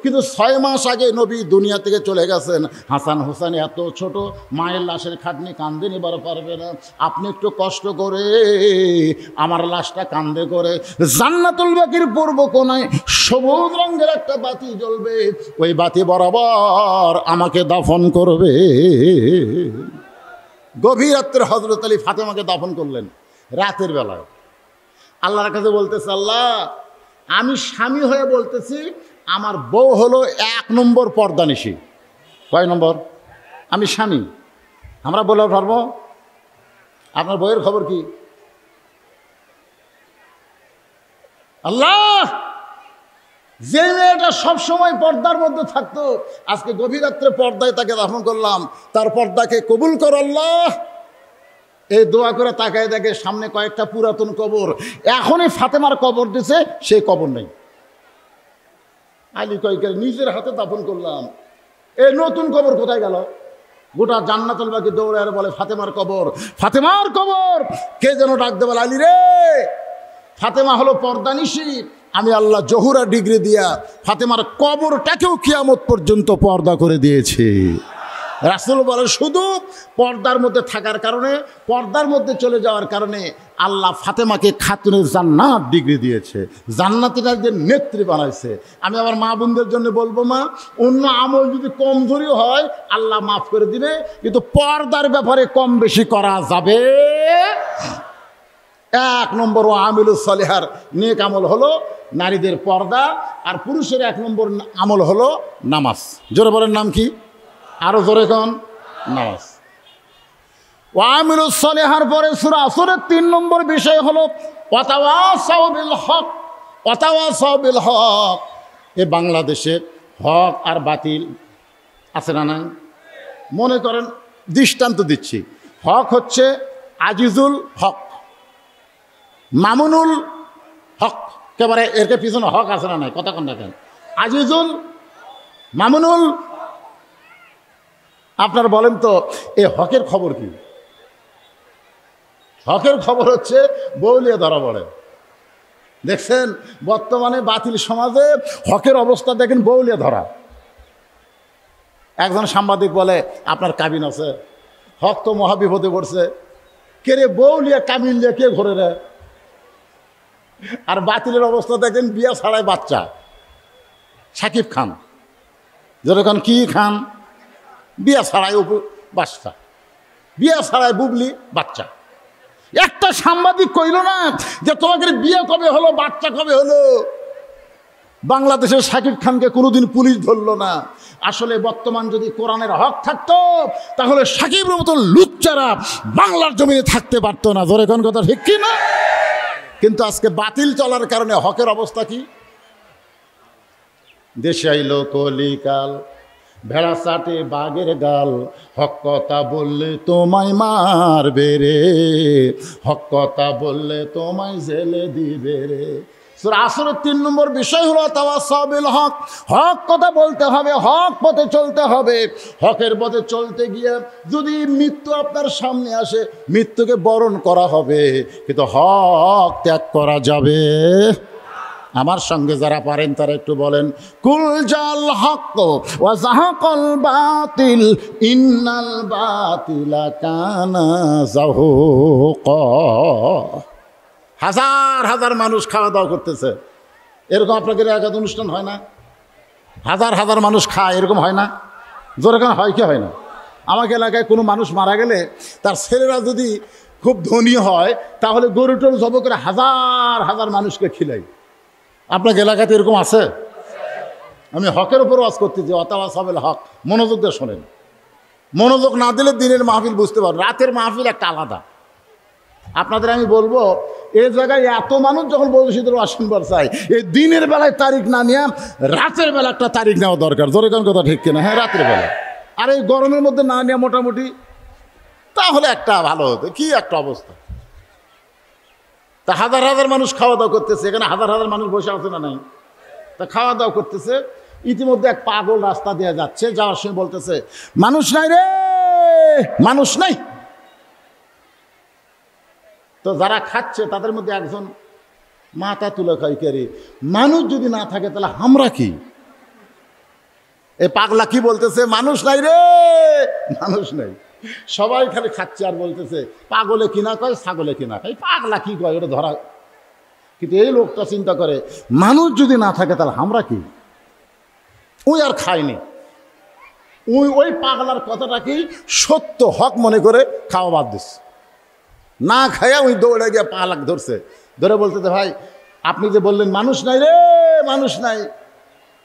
কিন্তু 6 মাস আগে নবী দুনিয়া থেকে চলে গেছেন। হাসান হোসেন এত ছোট, মায়ের লাশের খাটনি কান্দে নিবার পারবে না। আপনি একটু কষ্ট করে আমার লাশটা কান্দে করে জান্নাতুল বাকির পূর্ব কোণায় সবুজ রঙের একটা বাতি জ্বলবে, ওই বাতি বরাবর আমাকে দাফন করবে। গভীর রাত্রে হযরত আলী ফাতেমাকে দাফন করলেন রাতের বেলায়। আল্লাহর কাছে বলতেছে, আল্লাহ আমি স্বামী হয়ে বলতেছি আমার বউ হলো 1 নম্বর পর্দানিশী। কয় নম্বর? আমি স্বামী, আমরা বলে পারবো? আপনার বউয়ের খবর কি? আল্লাহ, যে মেয়েটা সবসময় পর্দার মধ্যে থাকতো, আজকে গভীর রাত্রে পর্দায় তাকে দাফন করলাম, তার পর্দাকে কবুল কর আল্লাহ। এই দোয়া করে তাকায় দেখে সামনে কয়েকটা পুরাতন কবর। এখনই ফাতেমার কবর দিছে, সেই কবর নেই। আলী কয়েক নিজের হাতে দাফন করলাম, এই নতুন কবর কোথায় গেল? গোটা জান্নাতুল বাকি দৌড়ে আর বলে ফাতেমার কবর, ফাতেমার কবর। কে যেন ডাক দেবে, আলী রে, ফাতেমা হলো পর্দানিশী। আমি আল্লাহ জহুরা ডিগ্রি দিয়া ফাতেমার কবরটাকেও কিয়ামত পর্যন্ত পর্দা করে দিয়েছি। রাসূল বলে শুধু পর্দার মধ্যে থাকার কারণে, পর্দার মধ্যে চলে যাওয়ার কারণে আল্লাহ ফাতেমাকে খাতুনে জান্নাত ডিগ্রি দিয়েছে, জান্নাতীদের নেত্রী বানাইছে। আমি আমার মা বোনদের জন্য বলবো, মা, অন্য আমল যদি কমজোরি হয় আল্লাহ মাফ করে দিবে, কিন্তু পর্দার ব্যাপারে কম বেশি করা যাবে। 1 নম্বর আমিলুস সালিহার নেক আমল হলো নারীদের পর্দা, আর পুরুষের 1 নম্বর আমল হলো নামাজ। জোরে বলেন, নাম কি? আরো জোরে কোন? নামাজ। আমিলুস সালিহার পরে সূরা আসরের 3 নম্বর বিষয় হলো ওয়াতাওয়াসাউ বিল হক। ওয়াতাওয়াসাউ বিল হক। এ বাংলাদেশে হক আর বাতিল আছে না নাই? মনে করেন, দৃষ্টান্ত দিচ্ছি, হক হচ্ছে আজিজুল হক, মামুনুল হক, একেবারে এর পিছনে হক আছে না নাই? কথা কোন দেখেন, আজিজুল, মামুনুল। আপনার বলেন তো, এ হকের খবর কি? হকের খবর হচ্ছে বউলিয়া ধরা পড়ে। দেখছেন বর্তমানে বাতিল সমাজে হকের অবস্থা দেখেন, বউলিয়া ধরা। একজন সাংবাদিক বলে, আপনার কাবিন আছে? হক তো মহাবিপদে পড়ছে। কে রে, বউলিয়া কাবিন লিয়া কে ঘরে রে? আর বাতিলের অবস্থা দেখেন, বিয়া ছাড়াই বাচ্চা। সাকিব খান, যেরকম কি খান, বিয়া ছাড়াই বাচ্চা, বিয়া ছাড়াই বুবলি বাচ্চা। একটা সাংবাদিক কইল না যে তোমাদের বিয়ে কবে হলো, বাচ্চা কবে হলো? বাংলাদেশের সাকিব খানকে কোনোদিন পুলিশ ধরলো না। আসলে বর্তমান যদি কোরআনের হক থাকতো, তাহলে সাকিবের মতো লুচ্চারা বাংলার জমিনে থাকতে পারতো না। জোরে কোন কথা ঠিক কি না? কিন্তু আজকে বাতিল চলার কারণে হকের অবস্থা কি? দেশে আইলো কলিকাল, ভেড়া চাটে বাঘের গাল, হক কথা বললে তোমায় মারবে রে, হক কথা বললে তোমায় জেলে দিবে রে। সূরা আসরের 3 নম্বর বিষয় হলো তাওয়াসাউ বিল হক। হক কথা বলতে হবে, হক পথে চলতে হবে। হকের পথে চলতে গিয়ে যদি মৃত্যু আপনার সামনে আসে, মৃত্যুকে বরণ করা হবে, কিন্তু হক ত্যাগ করা যাবে। আমার সঙ্গে যারা পারেন তারা একটু বলেন, কুল জাল হক ওয়া যাহাকাল বাতিল ইন্নাল বাতিলা কানা যাহুকা। হাজার হাজার মানুষ খাওয়া দাওয়া করতেছে, এরকম আপনাদের এলাকাতে অনুষ্ঠান হয় না? হাজার হাজার মানুষ খায়, এরকম হয় না? যেরকম হয় কি হয় না? আমাকে এলাকায় কোনো মানুষ মারা গেলে তার ছেলেরা যদি খুব ধনী হয়, তাহলে গরু টরু জব করে হাজার হাজার মানুষকে খিলাই। আপনার এলাকাতে এরকম আছে? আমি হকের উপর ওয়াজ করতেছি, ওয়াতাওয়াসাউ বিল হক। মনোযোগ দিয়ে শোনেন, মনোযোগ না দিলে দিনের মাহফিল বুঝতে পারবেন, রাতের মাহফিল একটা আলাদা। আপনাদের আমি বলবো, এই জায়গায় এত মানুষ যখন বলছিদের আসনবার চাই, এই দিনের বেলায় তারিখ না নিয়ে রাতের বেলা একটা তারিখ নেওয়া দরকার। জোরে কোন কথা ঠিক কিনা? হ্যাঁ, রাতের বেলা। আর এই গরমের মধ্যে না নিয়ে মোটামুটি, তাহলে একটা ভালো হতো। কি একটা অবস্থা! তা হাজার হাজার মানুষ খাওয়া দাওয়া করতেছে, এখানে হাজার হাজার মানুষ বসে আছে না নাই? তা খাওয়া দাওয়া করতেছে। ইতিমধ্যে এক পাগল রাস্তা দিয়ে যাচ্ছে, যাওয়ার সময় বলতেছে, মানুষ নাই রে, মানুষ নাই। তো যারা খাচ্ছে তাদের মধ্যে একজন মাথা তুলে কয়, কে রে, মানুষ যদি না থাকে তাহলে আমরা কি? এ পাগলা কি বলতেছে, মানুষ নাই রে, মানুষ নাই। সবাই খালি খাচ্ছে আর বলতেছে, পাগলে কিনা কয়, ছাগলে কিনা কয়, পাগলা কি কয় ওটা ধরা। কিন্তু এই লোকটা চিন্তা করে, মানুষ যদি না থাকে তাহলে আমরা কি? ওই আর খায়নি, ওই পাগলার কথাটা কি সত্য হক মনে করে খাওয়া বাদ দিচ্ছে। না খাইয়া ওই দৌড়ে গিয়ে পাগলাক ধরছে, ধরে বলতেছে ভাই আপনি যে বললেন মানুষ নাই রে, মানুষ নাই,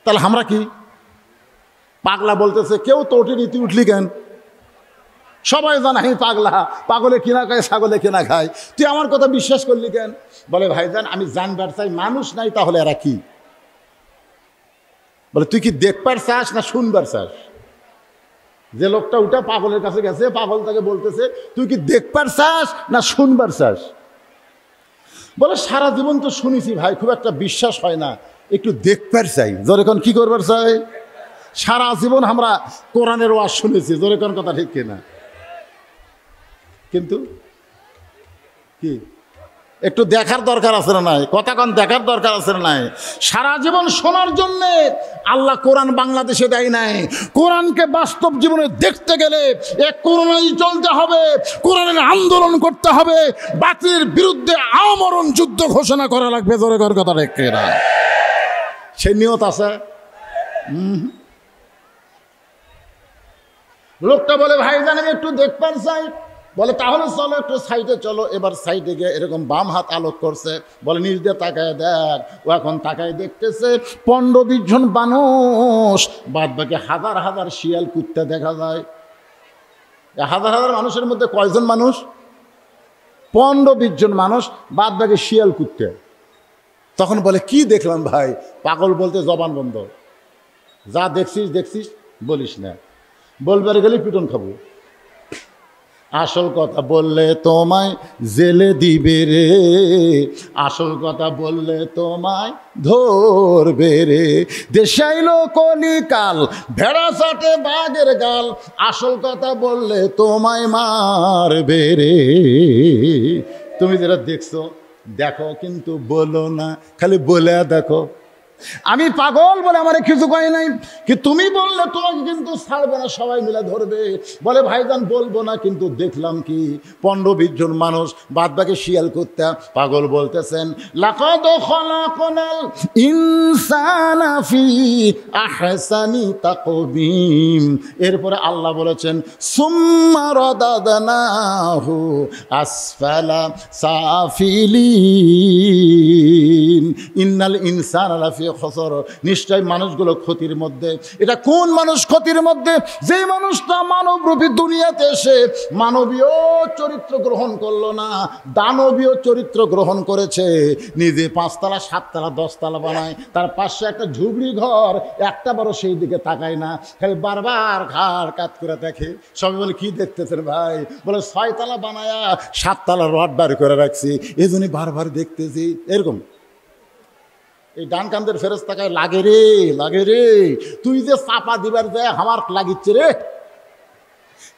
তাহলে আমরা কি? পাগলা বলতেছে কেউ তো ওটি নীতি উঠলি কেন? সবাই জানাই পাগলা, পাগলে কিনা খায়, ছাগলে কিনা খায়, তুই আমার কথা বিশ্বাস করলি কেন? বলে ভাইজান আমি জানবার চাই মানুষ নাই তাহলে এরা কি? বলে তুই কি দেখবার চাস না শুনবার চাস? যে লোকটা উঠা পাগলের কাছে গেছে, পাগল তাকে বলতেছে তুই কি দেখবার চাস না শুনবার চাস? বলে সারা জীবন তো শুনেছি ভাই, খুব একটা বিশ্বাস হয় না, একটু দেখবার চাই। যখন কি করবার চাই? সারা জীবন আমরা কোরআনের ওয়াজ শুনেছি, জোরে কোন কথা ঠিক কিনা? কিন্তু কি একটু দেখার দরকার আছে না নাই? কথা কোন দেখার দরকার আছে না নাই? সারা জীবন শোনার জন্য আল্লাহ কোরআন বাংলাদেশে দেয় নাই। কোরআনকে বাস্তব জীবনে দেখতে গেলে এক কোরআনই চলতে হবে, কোরআনের আন্দোলন করতে হবে, বাতিলের বিরুদ্ধে আমরণ যুদ্ধ ঘোষণা করা লাগবে। জোরে কর কথা ঠিক কিনা? সেই নিয়ত আছে। লোকটা বলে ভাইজান আমি একটু দেখবার চাই। বলে তাহলে চলো একটু সাইডে চলো। এবার সাইডে গিয়ে এরকম বাম হাত আলোক করছে, বলে নিজ দিয়ে তাকায় দেখ। ও এখন তাকায় দেখতেছে 15-20 জন মানুষ, বাদ বাকি হাজার হাজার শিয়াল কুত্তে দেখা যায়। হাজার হাজার মানুষের মধ্যে কয়জন মানুষ? 15-20 জন মানুষ, বাদ বাকি শিয়াল কুত্তে। তখন বলে কি দেখলাম ভাই? পাগল বলতে জবান বন্ধ, যা দেখছিস দেখছিস বলিস না, বলবার গেলে পিটন খাবো। আসল কথা বললে তোমায় জেলে দিবে রে, আসল কথা বললে তোমায় ধরবে রে। দেশাইলো কলিকাল ভেড়া চাটে বাঘের গাল, আসল কথা বললে তোমায় মারবে রে। তুমি যেটা দেখছো দেখো, কিন্তু বলো না, খালি বলে দেখো। আমি পাগল বলে আমার কিছু কয় নাই, কি তুমি বললে তোমাকে কিন্তু ছাড়বে না, সবাই মিলে ধরবে। বলে ভাইজান বলবো না, কিন্তু দেখলাম কি 15-20 জন মানুষ, বাদ বাকি শিয়াল কুত্তা। পাগল বলতেছেন লাকাদ খলাকনাল ইনসানা ফি আহসানি তাকবীম। এরপরে আল্লাহ বলেছেন সুম্মা রাদাদনাহু আসফালা সাফিলিন ইন্নাল ইনসানা লাফি খসর। নিশ্চয় মানুষগুলো ক্ষতির মধ্যে। এটা কোন মানুষ ক্ষতির মধ্যে? যে মানুষটা মানবরূপী দুনিয়াতে এসে মানবীয় চরিত্র গ্রহণ করলো না, দানবীয় চরিত্র গ্রহণ করেছে। নিজে 5 তলা 7 তলা 10 তলা বানায়, তার পাশে একটা ঝুবড়ি ঘর, একটা বারো সেই দিকে তাকায় না, খালি বারবার ঘাড় কাত করে দেখে। সবাই বলে কি দেখতেছেন ভাই? বলে 6 তলা বানায়া 7 তলা রড বার করে রাখছি, এই জন্যই বারবার দেখতেছি। এরকম এই ডান কান্দের ফেরেশতাকে লাগে রে, লাগে রে, তুই যে চাপা দিবার যায় আমার লাগিচ্ছে রে।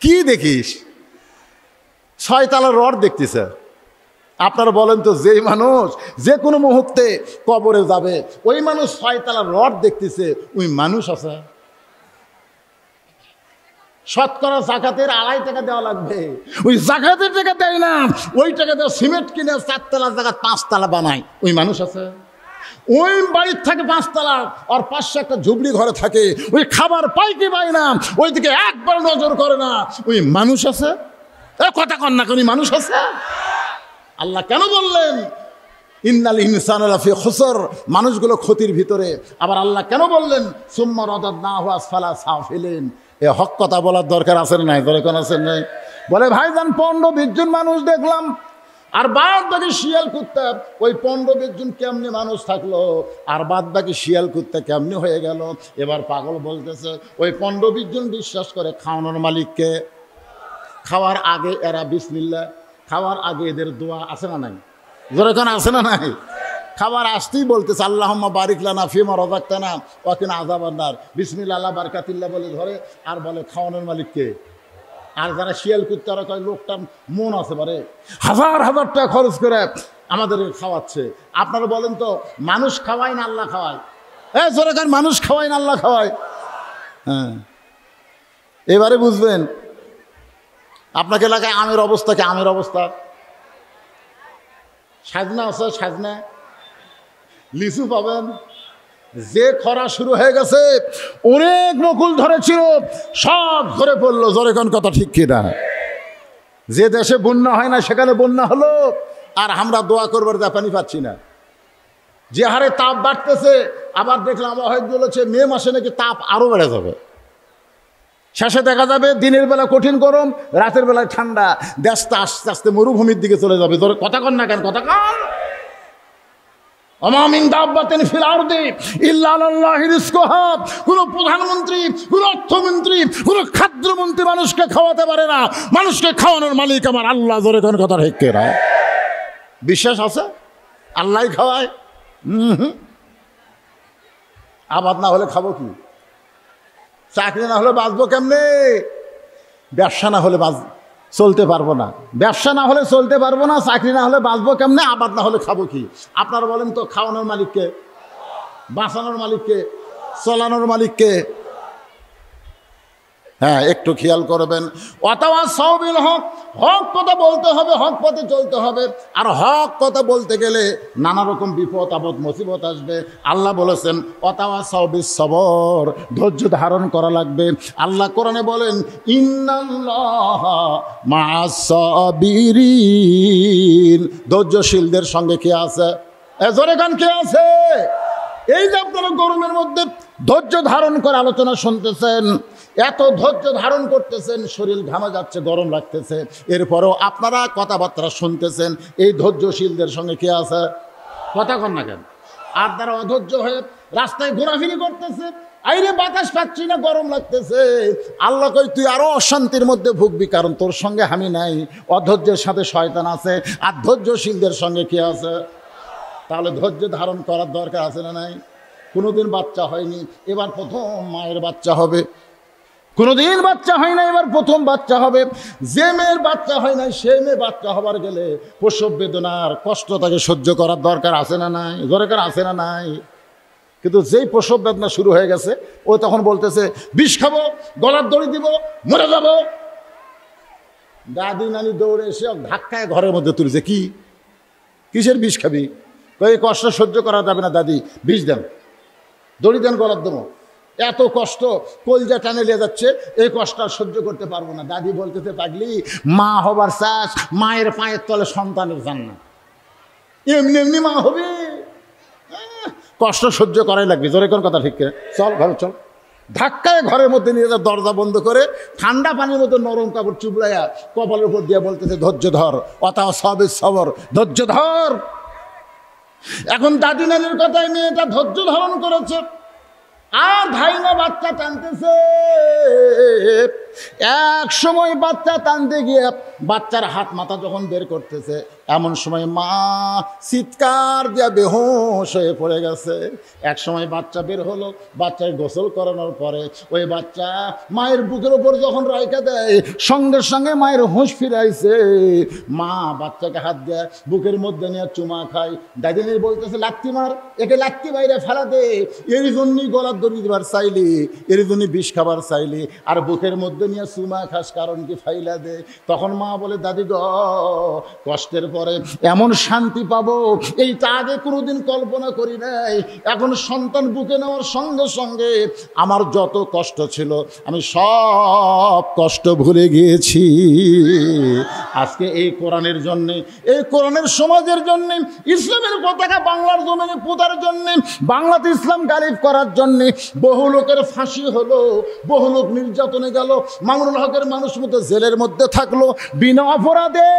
কি দেখিস? 6 তলার রড দেখতেছে। আপনারা বলেন তো, যেই মানুষ যে কোনো মুহূর্তে কবরে যাবে, ওই মানুষ 6 তলার রড দেখতেছে, ওই মানুষ আছে? শতকরা জাকাতের 2.5 টাকা দেওয়া লাগবে, ওই জাকাতের টাকা দেয় না, ওই টাকা দেওয়া সিমেন্ট কিনে 4 তলার জায়গা 5 তলা বানায়, ওই মানুষ আছে? ওই বাড়ির থাকে 5 তলা, আর পাশে একটা ঝুবড়ি ঘরে থাকে, ওই খাবার পাই কি পায় না, ওইদিকে একবার নজর করে না, ওই মানুষ আছে? কথা কন না, কোন মানুষ আছে? আল্লাহ কেন বললেন ইন্নাল ইনসানা লাফি খুসর, মানুষগুলো ক্ষতির ভিতরে? আবার আল্লাহ কেন বললেন সুম্মা রাদাদনাহু আসফালা সাফিলিন? এ হক কথা বলার দরকার আছে না নাই? দরকার আছে নাই? বলে ভাইজান 15-20 জন মানুষ দেখলাম, আর বাদ বাকি শিয়াল কুত্তা। ওই 15-20 জন কেমনি মানুষ থাকলো, আর বাদ বাকি শিয়াল কুত্তা কেমনি হয়ে গেল? এবার পাগল বলতেছে ওই 15-20 জন বিশ্বাস করে খাওয়ানোর মালিককে। খাওয়ার আগে এরা বিসমিল্লাহ, খাওয়ার আগে এদের দোয়া আছে না নাই? যেরকম আছে না নাই? খাবার আসতেই বলতেছে আল্লাহুম্মা বারিক লানা ফিমা রাযাকতানা ওয়া কিনা আযাবান নার, বিসমিল্লাহ আল্লাহ বারাকাতিল্লাহ বলে ধরে, আর বলে খাওয়ানোর মালিককে। আর যারা শিয়াল কুত্তারা কয় লোকটা মন আছে পারে, হাজার হাজার টাকা খরচ করে আমাদের খাওয়াচ্ছে। আপনারা বলেন তো, মানুষ খাওয়ায় না আল্লাহ খাওয়ায়? যেরকম মানুষ খাওয়ায় না আল্লাহ খাওয়ায়? হ্যাঁ, এবারে বুঝবেন। আপনাকে এলাকায় আমের অবস্থা কি? আমের অবস্থা সাজনা আছে, সাজনা লিচু পাবেন, যে খরা শুরু হয়ে গেছে, অনেক মুকুল ধরেছিল, সব ঝরে পড়লো। জোরে কোন কথা ঠিক কিনা? যে দেশে বন্যা হয় না সেখানে বন্যা হলো, আর আমরা দোয়া করবার পানি পাচ্ছি না। যে হারে তাপ বাড়তেছে, আবার দেখলাম আবহাওয়া বলেছে মে মাসে নাকি তাপ আরো বেড়ে যাবে। শেষে দেখা যাবে দিনের বেলা কঠিন গরম, রাতের বেলায় ঠান্ডা, দেশটা আস্তে আস্তে মরুভূমির দিকে চলে যাবে। ধরে কথা কন না কেন? কথা কন। কোন প্রধানমন্ত্রী, কোন অর্থমন্ত্রী, কোন খাদ্যমন্ত্রী মানুষকে খাওয়াতে পারে না। মানুষকে খাওয়ানোর মালিক আমার আল্লাহ। জোরে কোন কথা ঠিক কিনা? বিশ্বাস আছে আল্লাহ খাওয়ায়? আবাদ না হলে খাবো কি? চাকরি না হলে বাঁচবো কেমনে? ব্যবসা না হলে চলতে পারবো না। ব্যবসা না হলে চলতে পারবো না, চাকরি না হলে বাঁচবো কেমনে, আবাদ না হলে খাবো কি? আপনারা বলেন তো, খাওয়ানোর মালিককে, বাঁচানোর মালিককে, চলানোর মালিককে? হ্যাঁ, একটু খেয়াল করবেন। অথবা সবিল হক, হক কথা বলতে হবে, হক পথে চলতে হবে। আর হক কথা বলতে গেলে নানা রকম বিপদ আপদ মুসিবত আসবে। আল্লাহ বলেছেন অথবা সবিল সবর, ধৈর্য ধারণ করা লাগবে। আল্লাহ কোরআনে বলেন ইন্নাল্লাহা মা'আস সাবিরিন, ধৈর্যশীলদের সঙ্গে কে আছে? জোরে গান কে আছে? এই যে আপনারা গরমের মধ্যে ধৈর্য ধারণ করে আলোচনা শুনতেছেন, এত ধৈর্য ধারণ করতেছেন, শরীর ঘামে যাচ্ছে, গরম লাগতেছে, এরপরেও আপনারা কথাবার্তা শুনতেছেন। এই ধৈর্যশীলদের সঙ্গে কে আছে? কথা কন না কেন? আর দ্বারা অধৈর্য হয়ে রাস্তায় ঘোরাফিরি করতেছে, আইরে বাতাস পাচ্ছি না, গরম লাগতেছে। আল্লাহ কই তুই আরো অশান্তির মধ্যে ভুগবি, কারণ তোর সঙ্গে আমি নাই। অধৈর্যের সাথে শয়তান আছে, আর ধৈর্যশীলদের সঙ্গে কে আছে? তাহলে ধৈর্য ধারণ করার দরকার আছে না নাই? কোনোদিন বাচ্চা হয়নি, এবার প্রথম মায়ের বাচ্চা হবে। কোনোদিন বাচ্চা হয় না, এবার প্রথম বাচ্চা হবে। যে মেয়ের বাচ্চা হয় নাই, সেই মেয়ে বাচ্চা হবার গেলে প্রসব বেদনার কষ্ট তাকে সহ্য করার দরকার আছে না নাই? দরকার আছে না নাই? কিন্তু যেই প্রসব বেদনা শুরু হয়ে গেছে, ও তখন বলতেছে বিষ খাবো, গলার দড়ি দিব, মরে যাব। দাদি নানি দৌড়ে এসে ধাক্কায় ঘরের মধ্যে তুলেছে। কি কিসের বিষ খাবি? এই কষ্ট সহ্য করা যাবে না দাদি, বিষ দেন, দড়ি দেন, গলার দেবো। এত কষ্ট, কলজা টানে নিয়ে যাচ্ছে, এই কষ্ট আর সহ্য করতে পারবো না। দাদি বলতেছে পাগলি, মা হবার চাস, মায়ের পায়ের তলে সন্তানের জান্নাত। এমনি এমনি মা হবে? কষ্ট সহ্য করাই লাগবে। জোরে কোন কথা ঠিক কিনা? চল ঘরে চল। ধাক্কায় ঘরের মধ্যে নিয়ে যা, দরজা বন্ধ করে ঠান্ডা পানির মতো নরম কাপড় চুবড়াইয়া কপালের উপর দিয়ে বলতেছে ধৈর্য ধর, অথবা সবে সবর, ধৈর্য ধর। এখন দাদি নানির কথায় মেয়েটা ধৈর্য ধারণ করেছে, আর ভাইনা বাচ্চা টানতেছে। এক সময় বাচ্চা টানতে গিয়ে বাচ্চার হাত মাথা যখন বের করতেছে, এমন সময় মা চিৎকার দিয়া বেহুশ হয়ে পড়ে গেছে। এক সময় বাচ্চা বের হলো, বাচ্চায় গোসল করানোর পরে ওই বাচ্চা মায়ের বুকের উপর যখন রাইখা দেয়, সঙ্গে সঙ্গে মায়ের হুঁশ ফিরাইছে। মা বাচ্চাকে হাত দেয়, বুকের মধ্যে নিয়ে চুমা খায়। দাদিনী বলতেছে লাত্তি মার, একে লাত্তি বাইরে ফেলা দে, এর জন্যই গলার দড়ি দিবার চাইলি, এর জন্যই বিষ খাবার চাইলি, আর বুকের মধ্যে নিয়ে চুমা খাস, কারণ কি ফাইলা দে। তখন মা বলে দাদি গ, কষ্টের পরে এমন শান্তি পাবো এইটা আগে কোনোদিন কল্পনা করি নাই। এখন সন্তান বুকে নেওয়ার সঙ্গে সঙ্গে আমার যত কষ্ট ছিল আমি সব কষ্ট ভুলে গিয়েছি। আজকে এই কোরআনের জন্যে, এই কোরআনের সমাজের জন্যে, ইসলামের পতাকা বাংলার জমিনে পোতার জন্যে, বাংলাতে ইসলাম গালিব করার জন্যে বহু লোকের ফাঁসি হলো, বহু লোক নির্যাতনে গেল, মামুনুল হকের মানুষ মতো জেলের মধ্যে থাকলো বিনা অপরাধে।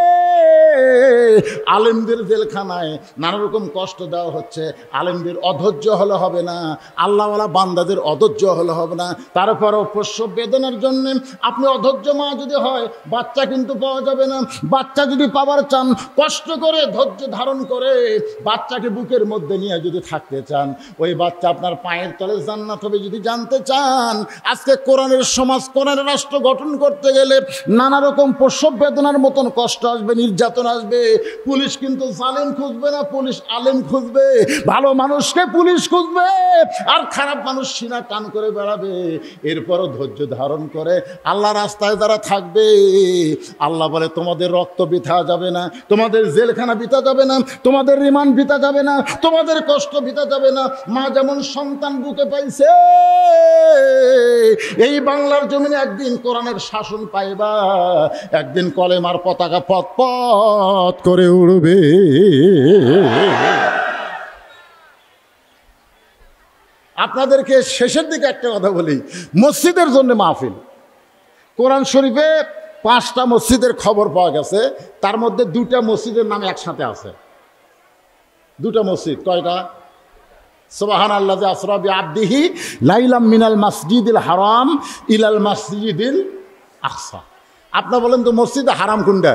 আলেমদের জেলখানায় নানা রকম কষ্ট দেওয়া হচ্ছে। আলেমদের অধৈর্য হলে হবে না, আল্লাহওয়ালা বান্দাদের অধৈর্য হলে হবে না। তারপরও প্রসব বেদনার জন্য আপনি অধৈর্য মা যদি হয়, বাচ্চা কিন্তু পাওয়া যাবে না। বাচ্চা যদি পাওয়ার চান, কষ্ট করে ধৈর্য ধারণ করে বাচ্চাকে বুকের মধ্যে নিয়ে যদি থাকতে চান, ওই বাচ্চা আপনার পায়ের তলে জান্নাত হবে। যদি জানতে চান আজকে কোরআনের সমাজ, কোরআনের রাষ্ট্র গঠন করতে গেলে নানা রকম প্রসব বেদনার মতন কষ্ট আসবে, নির্যাতন বেতন আসবে। পুলিশ কিন্তু জালেম খুঁজবে না, পুলিশ আলেম খুঁজবে। ভালো মানুষকে পুলিশ খুঁজবে, আর খারাপ মানুষ সিনা টান করে বেড়াবে। এরপরও ধৈর্য ধারণ করে আল্লাহ রাস্তায় যারা থাকবে, আল্লাহ বলে তোমাদের রক্ত বৃথা যাবে না, তোমাদের জেলখানা বৃথা যাবে না, তোমাদের রিমান্ড বৃথা যাবে না, তোমাদের কষ্ট বৃথা যাবে না। মা যেমন সন্তান বুকে পাইছে, এই বাংলার জমিনে একদিন কোরআনের শাসন পাইবা, একদিন কলেমার পতাকা পথ পথ করে উড়বে। আপনাদেরকে শেষের দিকে একটা কথা বলি, মসজিদের জন্য মাহফিল। কোরআন শরীফে 5টা মসজিদের খবর পাওয়া গেছে, তার মধ্যে 2টা মসজিদের নাম একসাথে আছে। 2টা মসজিদ, কয়টা? সুবহানাল্লাযী আসরা বিআবদিহি লাইলাম মিনাল মাসজিদিল হারাম ইলাল মাসজিদিল আকসা। আপনারা বলেন তো মসজিদে হারাম কোনটা?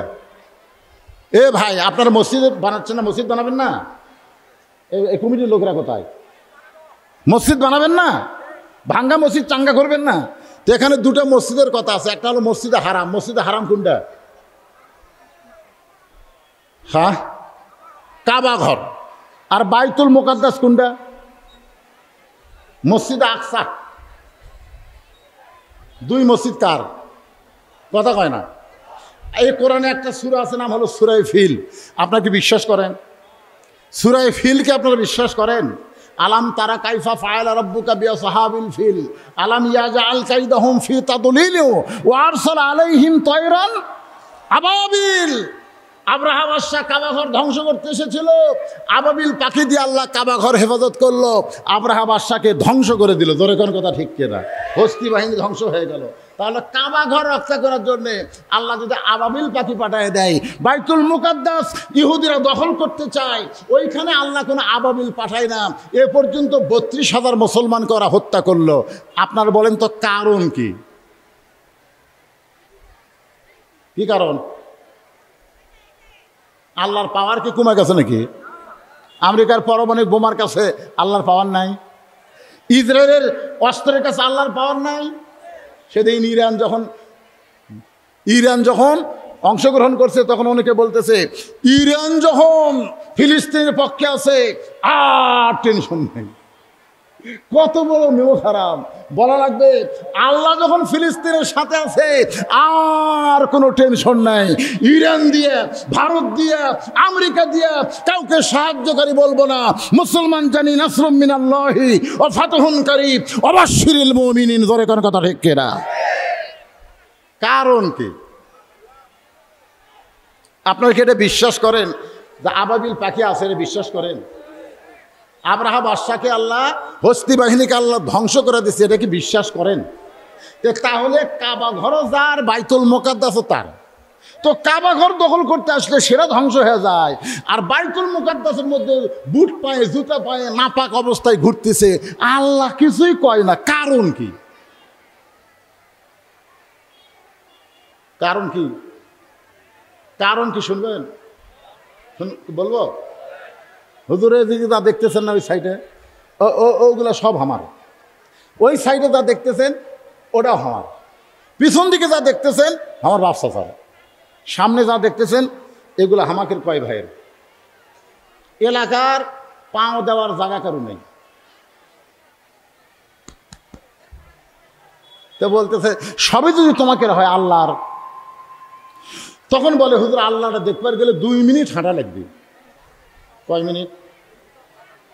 এ ভাই, আপনারা মসজিদ বানাচ্ছেন না, মসজিদ বানাবেন না? এই কমিটির লোকেরা কোথায়? মসজিদ বানাবেন না? ভাঙ্গা মসজিদ চাঙ্গা করবেন না? তো এখানে 2টা মসজিদের কথা আছে, একটা হলো মসজিদে হারাম। মসজিদে হারাম কোনটা? হ্যাঁ, কাবা ঘর। আর বাইতুল মুকাদ্দাস কোনটা? মসজিদে আকসা। 2 মসজিদ কার? কথা কয় না। এই কোরআনে একটা সূরা আছে, নাম হলো সূরা ফিল। আপনারা কি বিশ্বাস করেন? সূরা ফিলকে আপনারা বিশ্বাস করেন? আলাম তারা কাইফা ফাআলা রাব্বুকা বিআসহাবিল ফিল আলাম ইয়াজআল কাইদাহুম ফি তাদলিল ওয়া আরসালা আলাইহিম তায়রান আবাবিল। আব্রাহা বাদশা কাবা ঘর ধ্বংস করতে এসেছিল, আবাবিল পাখি দিয়ে আল্লাহ কাবা ঘর হেফাজত করলো, আব্রাহা বাদশাকে ধ্বংস করে দিল। জোরে কোন কথা ঠিক কিনা? হস্তি বাহিনী ধ্বংস হয়ে গেল। তাহলে কাবা ঘর রক্ষা করার জন্যে আল্লাহ যদি আবাবিল পাখি পাঠায় দেয়, বাইতুল মুকাদ্দাস ইহুদিরা দখল করতে চায়, ওইখানে আল্লাহ কোনো আবাবিল পাঠায় না। এ পর্যন্ত 32,000 মুসলমানকে ওরা হত্যা করলো। আপনার বলেন তো কারণ কি? কি কারণ? আল্লাহর পাওয়ার কি কমে গেছে নাকি? আমেরিকার পারমাণবিক বোমার কাছে আল্লাহর পাওয়ার নাই? ইসরায়েলের অস্ত্রের কাছে আল্লাহর পাওয়ার নাই? সেদিন ইরান যখন অংশগ্রহণ করছে, তখন অনেকে বলতেছে ইরান যখন ফিলিস্তিনের পক্ষে আছে আর টেনশন নেই। কত বড় মেও খারাপ! বলা লাগবে আল্লাহ যখন ফিলিস্তিনের সাথে আছে আর কোনো টেনশন নাই। ইরান দিয়ে, ভারত দিয়ে, আমেরিকা দিয়ে কাউকে সাহায্যকারী বলবো না। মুসলমান জানি নাসরুম মিনাল্লাহি ওয়া ফাতহুন কারীব ওয়া বাশশিরিল মুমিনিন। জোরে কোন কথা ঠিক কিনা? কারণ কি? আপনারা কি এটা বিশ্বাস করেন যে আবাবিল পাখি আছে? এটা বিশ্বাস করেন? আব্রাহা বাদশাকে আল্লাহ, হস্তি বাহিনীকে আল্লাহ ধ্বংস করে দিচ্ছে, এটা কি বিশ্বাস করেন? তাহলে কাবা ঘরও যার, বাইতুল মুকাদ্দাসও তার। তো কাবা ঘর দখল করতে আসলে সেটা ধ্বংস হয়ে যায়, আর বাইতুল মুকাদ্দাসের মধ্যে বুট পায়ে, জুতা পায়ে নাপাক অবস্থায় ঘুরতেছে, আল্লাহ কিছুই কয় না। কারণ কি? কারণ কি? কারণ কি শুনবেন? বলবো? হুজুরের দিকে যা দেখতেছেন না ওই সাইডে, ওগুলো সব আমার। ওই সাইডে যা দেখতেছেন ওটাও আমার। পিছন দিকে যা দেখতেছেন আমার বাপসা স্যার। সামনে যা দেখতেছেন এগুলো হামাকের কয় ভাইয়ের। এলাকার পাও দেওয়ার জায়গা কারো নেই। তো বলতেছে সবই যদি তোমাকে হয় আল্লাহর, তখন বলে হুজুর আল্লাহটা দেখবার গেলে 2 মিনিট হাঁটা লাগবে। কয় মিনিট?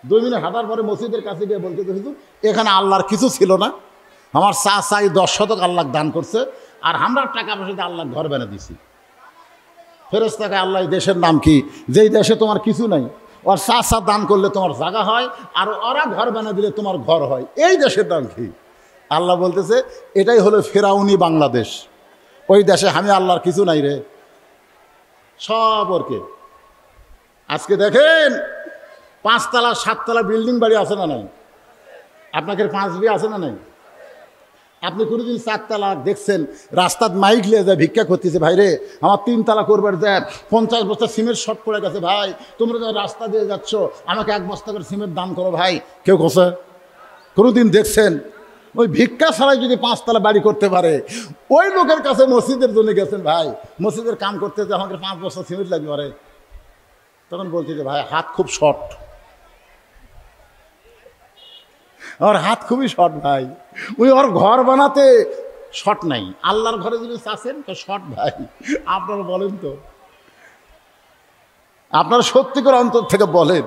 2 মিনিট হাঁটার পরে মসজিদের কাছে গিয়ে বলতে হুজুর এখানে আল্লাহর কিছু ছিল না, আমার চাই 10 শতক আল্লাহ দান করছে, আর আমরা টাকা পয়সা আল্লাহ ঘর বানিয়ে দিছি। ফেরেশতাকে আল্লাহ দেশের নাম কি? যেই দেশে তোমার কিছু নাই, ওর চা দান করলে তোমার জায়গা হয়, আর ওরা ঘর বানিয়ে দিলে তোমার ঘর হয়। এই দেশের নাম কি? আল্লাহ বলতেছে এটাই হলো ফেরাউনি বাংলাদেশ। ওই দেশে আমি আল্লাহর কিছু নাই রে, সব ওরকে। আজকে দেখেন 5 তলা 7 তলা বিল্ডিং বাড়ি আছে না নাই? আপনাকে 5 বিয়ে আছে না নাই? আপনি কোনোদিন 4 তলা দেখছেন রাস্তার মাইক লিয়ে যায় ভিক্ষা করতেছে, ভাই রে আমার 3 তলা করবার যায় 50 বস্তা সিমেন্ট শর্ট পড়ে গেছে, ভাই তোমরা যখন রাস্তা দিয়ে যাচ্ছ আমাকে 1 বস্তা করে সিমেন্ট দান করো ভাই? কেউ কোসে? কোনোদিন দেখছেন? ওই ভিক্ষা ছাড়াই যদি 5 তলা বাড়ি করতে পারে, ওই লোকের কাছে মসজিদের জন্য গেছেন, ভাই মসজিদের কাম করতে যে আমাকে 5 বছর সিমেন্ট লাগবে পারে, তখন বলছি যে ভাই হাত খুব শর্ট, আমার হাত খুবই শর্ট ভাই, ওই ওর ঘর বানাতে শর্ট নাই, আল্লাহর ঘরে যদি চাচ্ছেন তো শর্ট ভাই। আপনারা বলেন তো, আপনারা সত্যি করে অন্তর থেকে বলেন,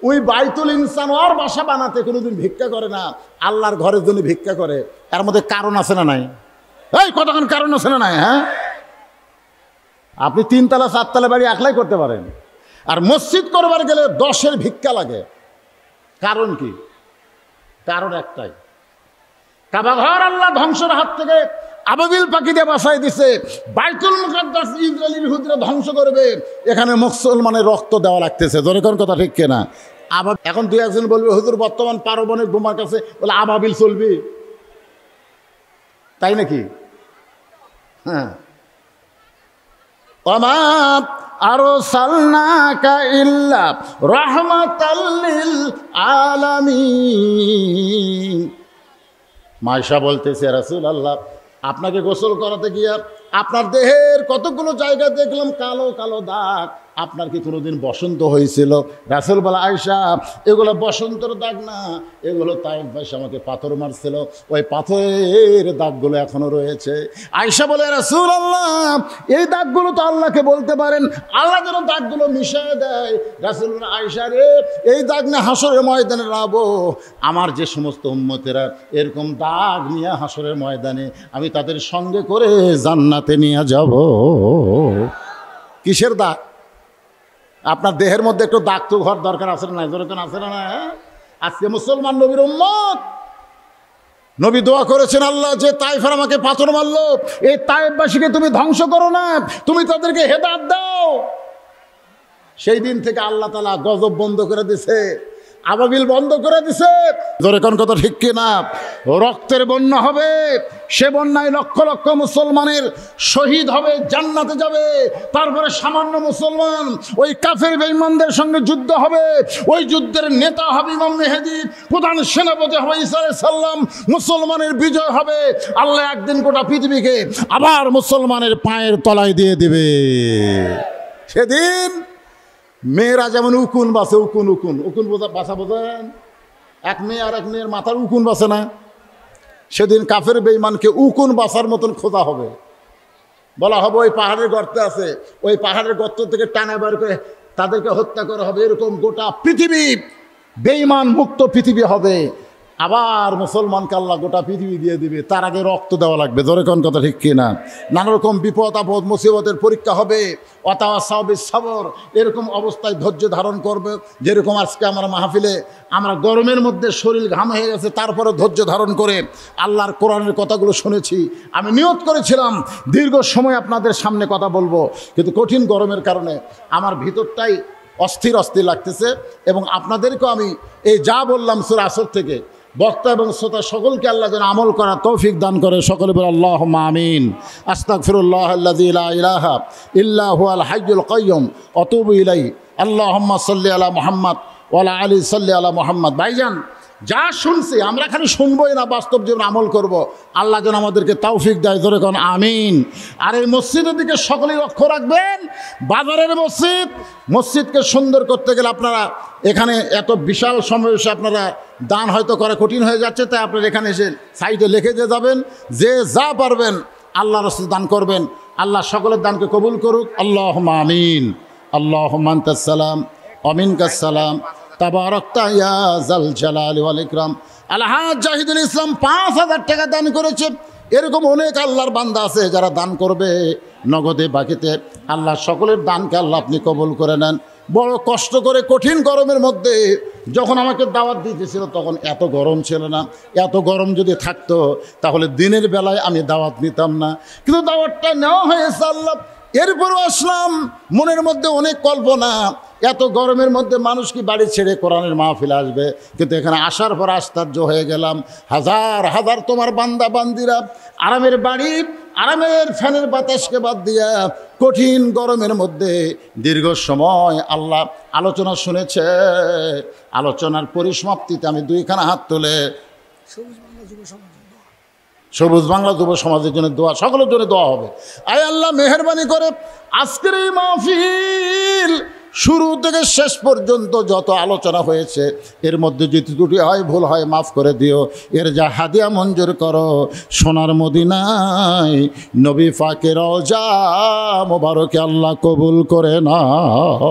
ওই বাইতুল ইনসান ওর বাসা বানাতে কোনোদিন ভিক্ষা করে না, আল্লাহর ঘরের জন্য ভিক্ষা করে। এর মধ্যে কারণ আছে না নাই? এই কতক্ষণ কারণ আছে না নাই? হ্যাঁ, আপনি 3 তলা 4 তলা বাড়ি একলাই করতে পারেন, আর মসজিদ করবার গেলে 10-এর ভিক্ষা লাগে। কারণ কি? কারণ একটাই, কাবা ঘর আল্লাহ ধ্বংসের হাত থেকে আবাবিল পাখি দিয়ে বাঁচাই দিছে, বাইতুল মুকাদ্দাস ইসরায়েলি ইহুদিরা ধ্বংস করবে, এখানে মুসলমানের রক্ত দেওয়া লাগতেছে। জোরে কোন কথা ঠিক কিনা? এখন 2-1 জন বলবে হুজুর বর্তমান পারমাণবিক বোমার কাছে বলে আবাবিল চলবে, তাই নাকি? হ্যাঁ, ওমা আরসালনাকা ইল্লা রাহমাতাল লিল আলামিন। মায়েশা বলতেছে রাসূলুল্লাহ, আপনাকে গোসল করাতে গিয়া আপনার দেহের কতগুলো জায়গা দেখলাম কালো কালো দাগ, আপনার কি কোনোদিন বসন্ত হয়েছিল? রাসূল বলে, আয়েশা এগুলো বসন্তের দাগ না, এগুলো তায়েফ ভাই আমাকে পাথর মারছিল, ওই পাথরের দাগগুলো এখনো রয়েছে। আয়েশা বলে, রাসূলুল্লাহ এই দাগগুলো তো আল্লাহকে বলতে পারেন, আল্লাহ যেন দাগগুলো মিশিয়ে দেয়। রাসূল বলে, আয়েশা রে এই দাগ না হাসরের ময়দানে রাখবো, আমার যে সমস্ত উম্মতেরা এরকম দাগ নিয়ে হাসরের ময়দানে আমি তাদের সঙ্গে করে জান্নাতে নিয়ে যাব। কিসের দাগ? আপনার দেহের মধ্যে একটু দাগ তো ঘর দরকার আছে না? যেরকম আছে না? আজকে মুসলমান নবীর উম্মত, নবী দোয়া করেছেন, আল্লাহ যে তায়েফের আমাকে পাথর মারলো, এই তায়েফবাসীকে তুমি ধ্বংস করো না, তুমি তাদেরকে হেদায়েত দাও। সেই দিন থেকে আল্লাহ তাআলা গজব বন্ধ করে দিছে, আবাবিল বন্ধ করে দিছে। জোরে কোন কথা ঠিক কিনা? রক্তের বন্যা হবে, সে বন্যায় লক্ষ লক্ষ মুসলমানের শহীদ হবে, জান্নাতে যাবে। তারপরে সামান্য মুসলমান ওই কাফের বেঈমানদের সঙ্গে যুদ্ধ হবে, ওই যুদ্ধের নেতা হবে ইমাম মেহেদী, প্রধান সেনাপতি হবে ঈসা আলাইহিস সালাম, মুসলমানের বিজয় হবে। আল্লাহ একদিন গোটা পৃথিবীকে আবার মুসলমানের পায়ের তলায় দিয়ে দিবে। সেদিন মেয়েরা যেমন উকুন বাসে, উকুন উকুন উকুন বাসা বোঝেন, এক মেয়ে আর এক মেয়ের মাথার উকুন বাসে না, সেদিন কাফের বেঈমানকে উকুন বাসার মতন খোঁজা হবে। বলা হবে ওই পাহাড়ের গর্তে আছে, ওই পাহাড়ের গর্ত থেকে টানা বের করে তাদেরকে হত্যা করা হবে। এরকম গোটা পৃথিবী বেঈমান মুক্ত পৃথিবী হবে। আবার মুসলমানকে আল্লাহ গোটা পৃথিবী দিয়ে দিবে, তার আগে রক্ত দেওয়া লাগবে। ধরে কোন কথা ঠিক কিনা? নানা রকম বিপদ আপদ মুসিবতের পরীক্ষা হবে, অতাওয়াসাবিস সবর, এরকম অবস্থায় ধৈর্য ধারণ করবে। যেরকম আজকে আমরা মাহফিলে আমরা গরমের মধ্যে শরীর ঘাম হয়ে গেছে, তারপরে ধৈর্য ধারণ করে আল্লাহর কোরআনের কথাগুলো শুনেছি। আমি নিয়ত করেছিলাম দীর্ঘ সময় আপনাদের সামনে কথা বলবো, কিন্তু কঠিন গরমের কারণে আমার ভিতরটাই অস্থির অস্থির লাগতেছে। এবং আপনাদেরকেও আমি এই যা বললাম সূরা আসর থেকে, বক্তা এবং শ্রোতা সকলকে আল্লাহ যেন আমল করার তৌফিক দান করে। সকলে বলে আল্লাহুম্মা আমিন। আস্তাগফিরুল্লাহ আল্লাযী লা ইলাহা ইল্লা হুয়াল হাইয়ুল কাইয়্যুম ওয়া আতুবু ইলাইহি। আল্লাহুম্মা সাল্লি আলা মুহাম্মদ ওয়া আলা আলি সাল্লি আলা মুহাম্মদ। ভাইজান যা শুনছি আমরা খালি শুনবই না, বাস্তব জীবন আমল করব। আল্লাহ যেন আমাদেরকে তৌফিক দেয়। জোরে কোন আমিন। আর এই মসজিদের দিকে সকলেই লক্ষ্য রাখবেন। বাজারের মসজিদ, মসজিদকে সুন্দর করতে গেলে আপনারা এখানে এত বিশাল সমাবেশে আপনারা দান হয়তো করা কঠিন হয়ে যাচ্ছে, তাই আপনারা এখানে এসে সাইডে লিখে দিয়ে যাবেন, যে যা পারবেন আল্লাহ রাস্তায় দান করবেন। আল্লাহ সকলের দানকে কবুল করুক। আল্লাহুম্মা আমিন। আল্লাহুম্মা আনতাস সালাম ওয়া মিনকাস সালাম তাবারাকতা ইয়া যাল জালালি ওয়াল ইকরাম। আলহাজ জাহিদুল ইসলাম 5000 টাকা দান করেছে। এরকম অনেক আল্লাহর বান্দা আছে যারা দান করবে নগদে বাকিতে। আল্লাহ সকলের দানকে আল্লাহ আপনি কবুল করে নেন। বড় কষ্ট করে কঠিন গরমের মধ্যে যখন আমাকে দাওয়াত দিতেছিল তখন এত গরম ছিল না। এত গরম যদি থাকতো তাহলে দিনের বেলায় আমি দাওয়াত নিতাম না, কিন্তু দাওয়াতটা নেওয়া হয়েছে আল্লাহ। এরপরও আসলাম, মনের মধ্যে অনেক কল্পনা, এত গরমের মধ্যে মানুষ কি বাড়ি ছেড়ে কোরআনের মাহফিল আসবে, কিন্তু এখানে আসার পর আশ্চর্য হয়ে গেলাম। হাজার হাজার তোমার বান্দা বান্দিরা আরামের বাড়ি, আরামের ফ্যানের বাতাসকে বাদ দিয়া কঠিন গরমের মধ্যে দীর্ঘ সময় আল্লাহ আলোচনা শুনেছে। আলোচনার পরিসমাপ্তিতে আমি 2খানা হাত তুলে সবুজ বাংলা যুব সমাজের জন্য দোয়া, সকলের জন্য দোয়া হবে। আয় আল্লাহ মেহেরবানি করে আজকের এই মাহফিল শুরু থেকে শেষ পর্যন্ত যত আলোচনা হয়েছে এর মধ্যে যদি ত্রুটি হয়, ভুল হয়, মাফ করে দিও। এর যা হাদিয়া মঞ্জুর করো সোনার মদিনায় নবী পাকের রওজা মোবারকে আল্লাহ কবুল করে নাও।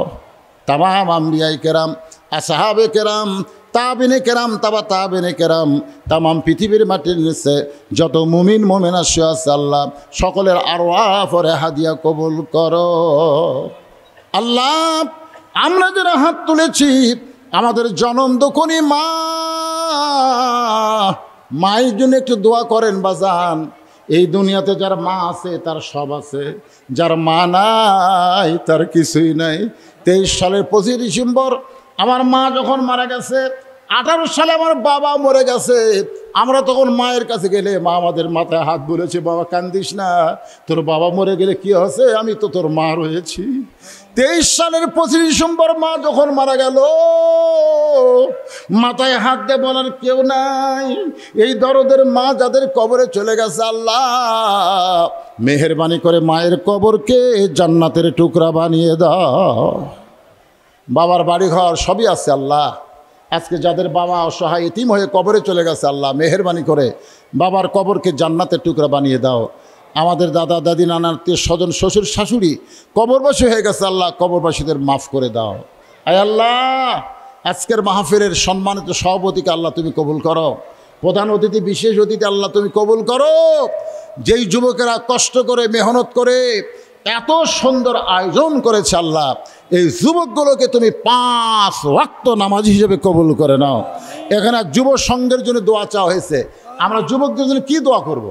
তামাম আম্বিয়ায়ে কেরাম, আসহাবে কেরাম, তাবিনে কেরাম, তাবিনে কেরাম, তামাম পৃথিবীর মাটির নিচে যত মুমিন মুমিনা শুয়ে আছে আল্লাহ সকলের আরওয়াহ পরে হাদিয়া কবুল করো। আল্লাহ আমরা যারা হাত তুলেছি আমাদের জনম দোকনি মা, মায়ের জন্য একটু দোয়া করেন বাজান। এই দুনিয়াতে যার মা আছে তার সব আছে, যার মা নাই তার কিছুই নাই। 23 সালের 25 ডিসেম্বর আমার মা যখন মারা গেছে, 18 সালে আমার বাবা মরে গেছে। আমরা তখন মায়ের কাছে গেলে মা আমাদের মাথায় হাত বলেছে, বাবা কান্দিস না, তোর বাবা মরে গেলে কি হয়েছে, আমি তো তোর মা রয়েছি। 23 সালের 25 ডিসেম্বর মা যখন মারা গেল, মাথায় হাত দিয়ে বলার কেউ নাই। এই দরদের মা যাদের কবরে চলে গেছে আল্লাহ মেহেরবানি করে মায়ের কবরকে জান্নাতের টুকরা বানিয়ে দাও। বাবার বাড়িঘর সবই আছে আল্লাহ, আজকে যাদের বাবা অসহায় এতিম হয়ে কবরে চলে গেছে আল্লাহ মেহেরবানি করে বাবার কবরকে জান্নাতের টুকরা বানিয়ে দাও। আমাদের দাদা দাদি নানা আত্মীয় স্বজন শ্বশুর শাশুড়ি কবরবাসী হয়ে গেছে আল্লাহ কবরবাসীদের মাফ করে দাও। আয় আল্লাহ আজকের মাহফিলের সম্মানিত সভাপতিকে আল্লাহ তুমি কবুল করো, প্রধান অতিথি বিশেষ অতিথি আল্লাহ তুমি কবুল করো। যেই যুবকেরা কষ্ট করে মেহনত করে এত সুন্দর আয়োজন করেছে আল্লাহ, এই যুবকগুলোকে তুমি 5 ওয়াক্ত নামাজি হিসেবে কবুল করে নাও। এখানে যুব সংঘের জন্য দোয়া চাওয়া হয়েছে, আমরা যুবকদের জন্য কি দোয়া করব?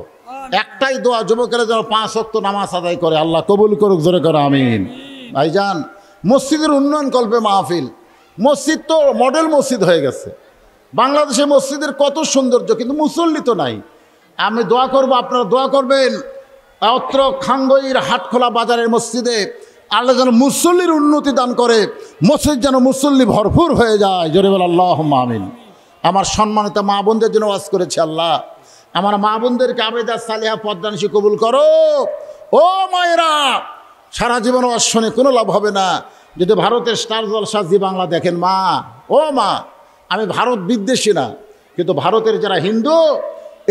একটাই দোয়া, যুবকেরা যেন 5 ওয়াক্ত নামাজ আদায় করে, আল্লাহ কবুল করুক, জোরে করে আমিন। ভাইজান মসজিদের উন্নয়ন কল্পে মাহফিল, মসজিদ তো মডেল মসজিদ হয়ে গেছে। বাংলাদেশে মসজিদের কত সৌন্দর্য, কিন্তু মুসল্লি তো নাই। আমি দোয়া করব, আপনারা দোয়া করবেন অত্র খাঙ্গইর হাটখোলা বাজারের মসজিদে আল্লাহ যেন মুসল্লির উন্নতি দান করে, মসজিদ যেন মুসল্লি ভরপুর হয়ে যায়, জোরে বল আল্লাহুম্মা আমিন। আমার সম্মানিত মা বোনদের জন্য ওয়াজ করেছে আল্লাহ, আমার মা বোনদেরকে আবেদা সালিহা পদ্মানিশি কবুল করো। ও মায়েরা, সারা জীবন ওয়াজ শুনে কোনো লাভ হবে না যদি ভারতের স্টার জলসা জি বাংলা দেখেন। মা, ও মা, আমি ভারত বিদ্বেষী না, কিন্তু ভারতের যারা হিন্দু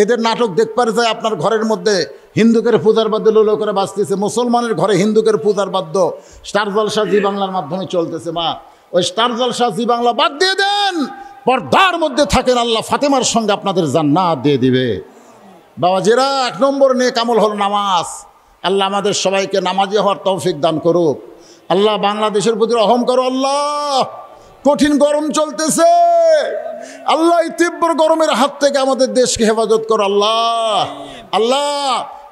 এদের নাটক দেখবার যায় আপনার ঘরের মধ্যে হিন্দুকের পূজার বাদ্য লোলো করে বাঁচতেছে, মুসলমানের ঘরে হিন্দুকের পূজার বাদ্য স্টার জলসা জি বাংলার মাধ্যমে চলতেছে। মা, ওই স্টার জলসা জি বাংলা বাদ দিয়ে দেন, পর্দার মধ্যে থাকেন, আল্লাহ ফাতেমার সঙ্গে আপনাদের জান্নাত দিয়ে দিবে। বাবাজিরা 1 নম্বর নেক আমল হল নামাজ। আল্লাহ আমাদের সবাইকে নামাজি হওয়ার তৌফিক দান করুক। আল্লাহ বাংলাদেশের প্রতি রহম করো। আল্লাহ কঠিন গরম চলতেছে, আল্লাহ এই তীব্র গরমের হাত থেকে আমাদের দেশকে হেফাজত করো। আল্লাহ আল্লাহ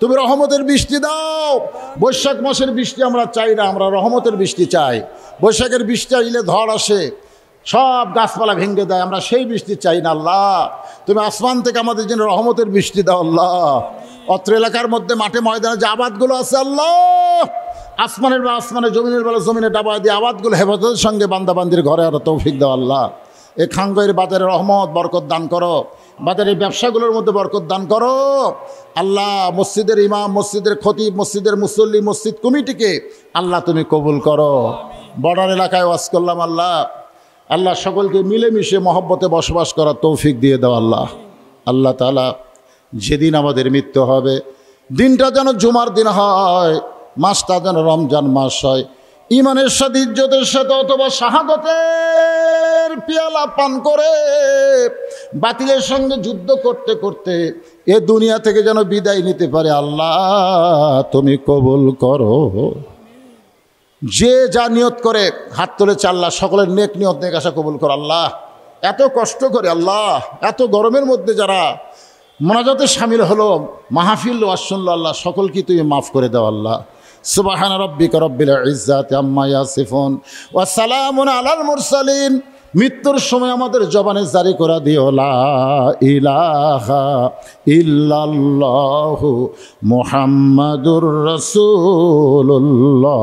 তুমি রহমতের বৃষ্টি দাও। বৈশাখ মাসের বৃষ্টি আমরা চাই না, আমরা রহমতের বৃষ্টি চাই। বৈশাখের বৃষ্টি আসলে ঝড় আসে, সব গাছপালা ভেঙে দেয়, আমরা সেই বৃষ্টি চাই না। আল্লাহ তুমি আসমান থেকে আমাদের জন্য রহমতের বৃষ্টি দাও। আল্লাহ অত্র এলাকার মধ্যে মাঠে ময়দানে যে আবাদগুলো আছে আল্লাহ আসমানের বা আসমানে, জমিনের বেলা জমিনে ডাবা দিয়ে আবাদগুলো হেফাজতের সঙ্গে বান্দাবান্দির ঘরে আরো তৌফিক দাও। আল্লাহ এই খাঙ্গের বাজারে রহমত বরকত দান করো, বাজারের ব্যবসাগুলোর মধ্যে বরকত দান করো। আল্লাহ মসজিদের ইমাম, মসজিদের খতিব, মসজিদের মুসল্লি, মসজিদ কমিটিকে আল্লাহ তুমি কবুল করো। বর্ডার এলাকায় ওয়াজ করলাম আল্লাহ, আল্লাহ সকলকে মিলেমিশে মহব্বতে বসবাস করার তৌফিক দিয়ে দাও। আল্লাহ আল্লাহ তাআলা যেদিন আমাদের মৃত্যু হবে দিনটা যেন জুমার দিন হয়, মাসটা যেন রমজান মাস হয়, ইমানের সাথে ইজ্জতের সাথে অথবা শাহাদতের পিয়ালা পান করে বাতিলের সঙ্গে যুদ্ধ করতে করতে এ দুনিয়া থেকে যেন বিদায় নিতে পারে। আল্লাহ তুমি কবুল করো। যে যা নিয়ত করে হাত তুলেছে আল্লাহ সকলের নেক নিয়ত নেক আশা কবুল করো। আল্লাহ এত কষ্ট করে আল্লাহ এত গরমের মধ্যে যারা মোনাজাতে শামিল হলো, মাহফিল ওয়াজ শুনলো, আল্লাহ সকলকে তুমি মাফ করে দাও। আল্লাহ সুবহান রাব্বিকা রব্বিল ইজ্জাতি আম্মা ইয়াসিফুন ওয়া সালামুন আলাল মুরসালিন। মৃত্যুর সময় আমাদের জবানে জারি করা দিও লা ইলাহা ইল্লাল্লাহু মুহাম্মাদুর রাসূলুল্লাহ।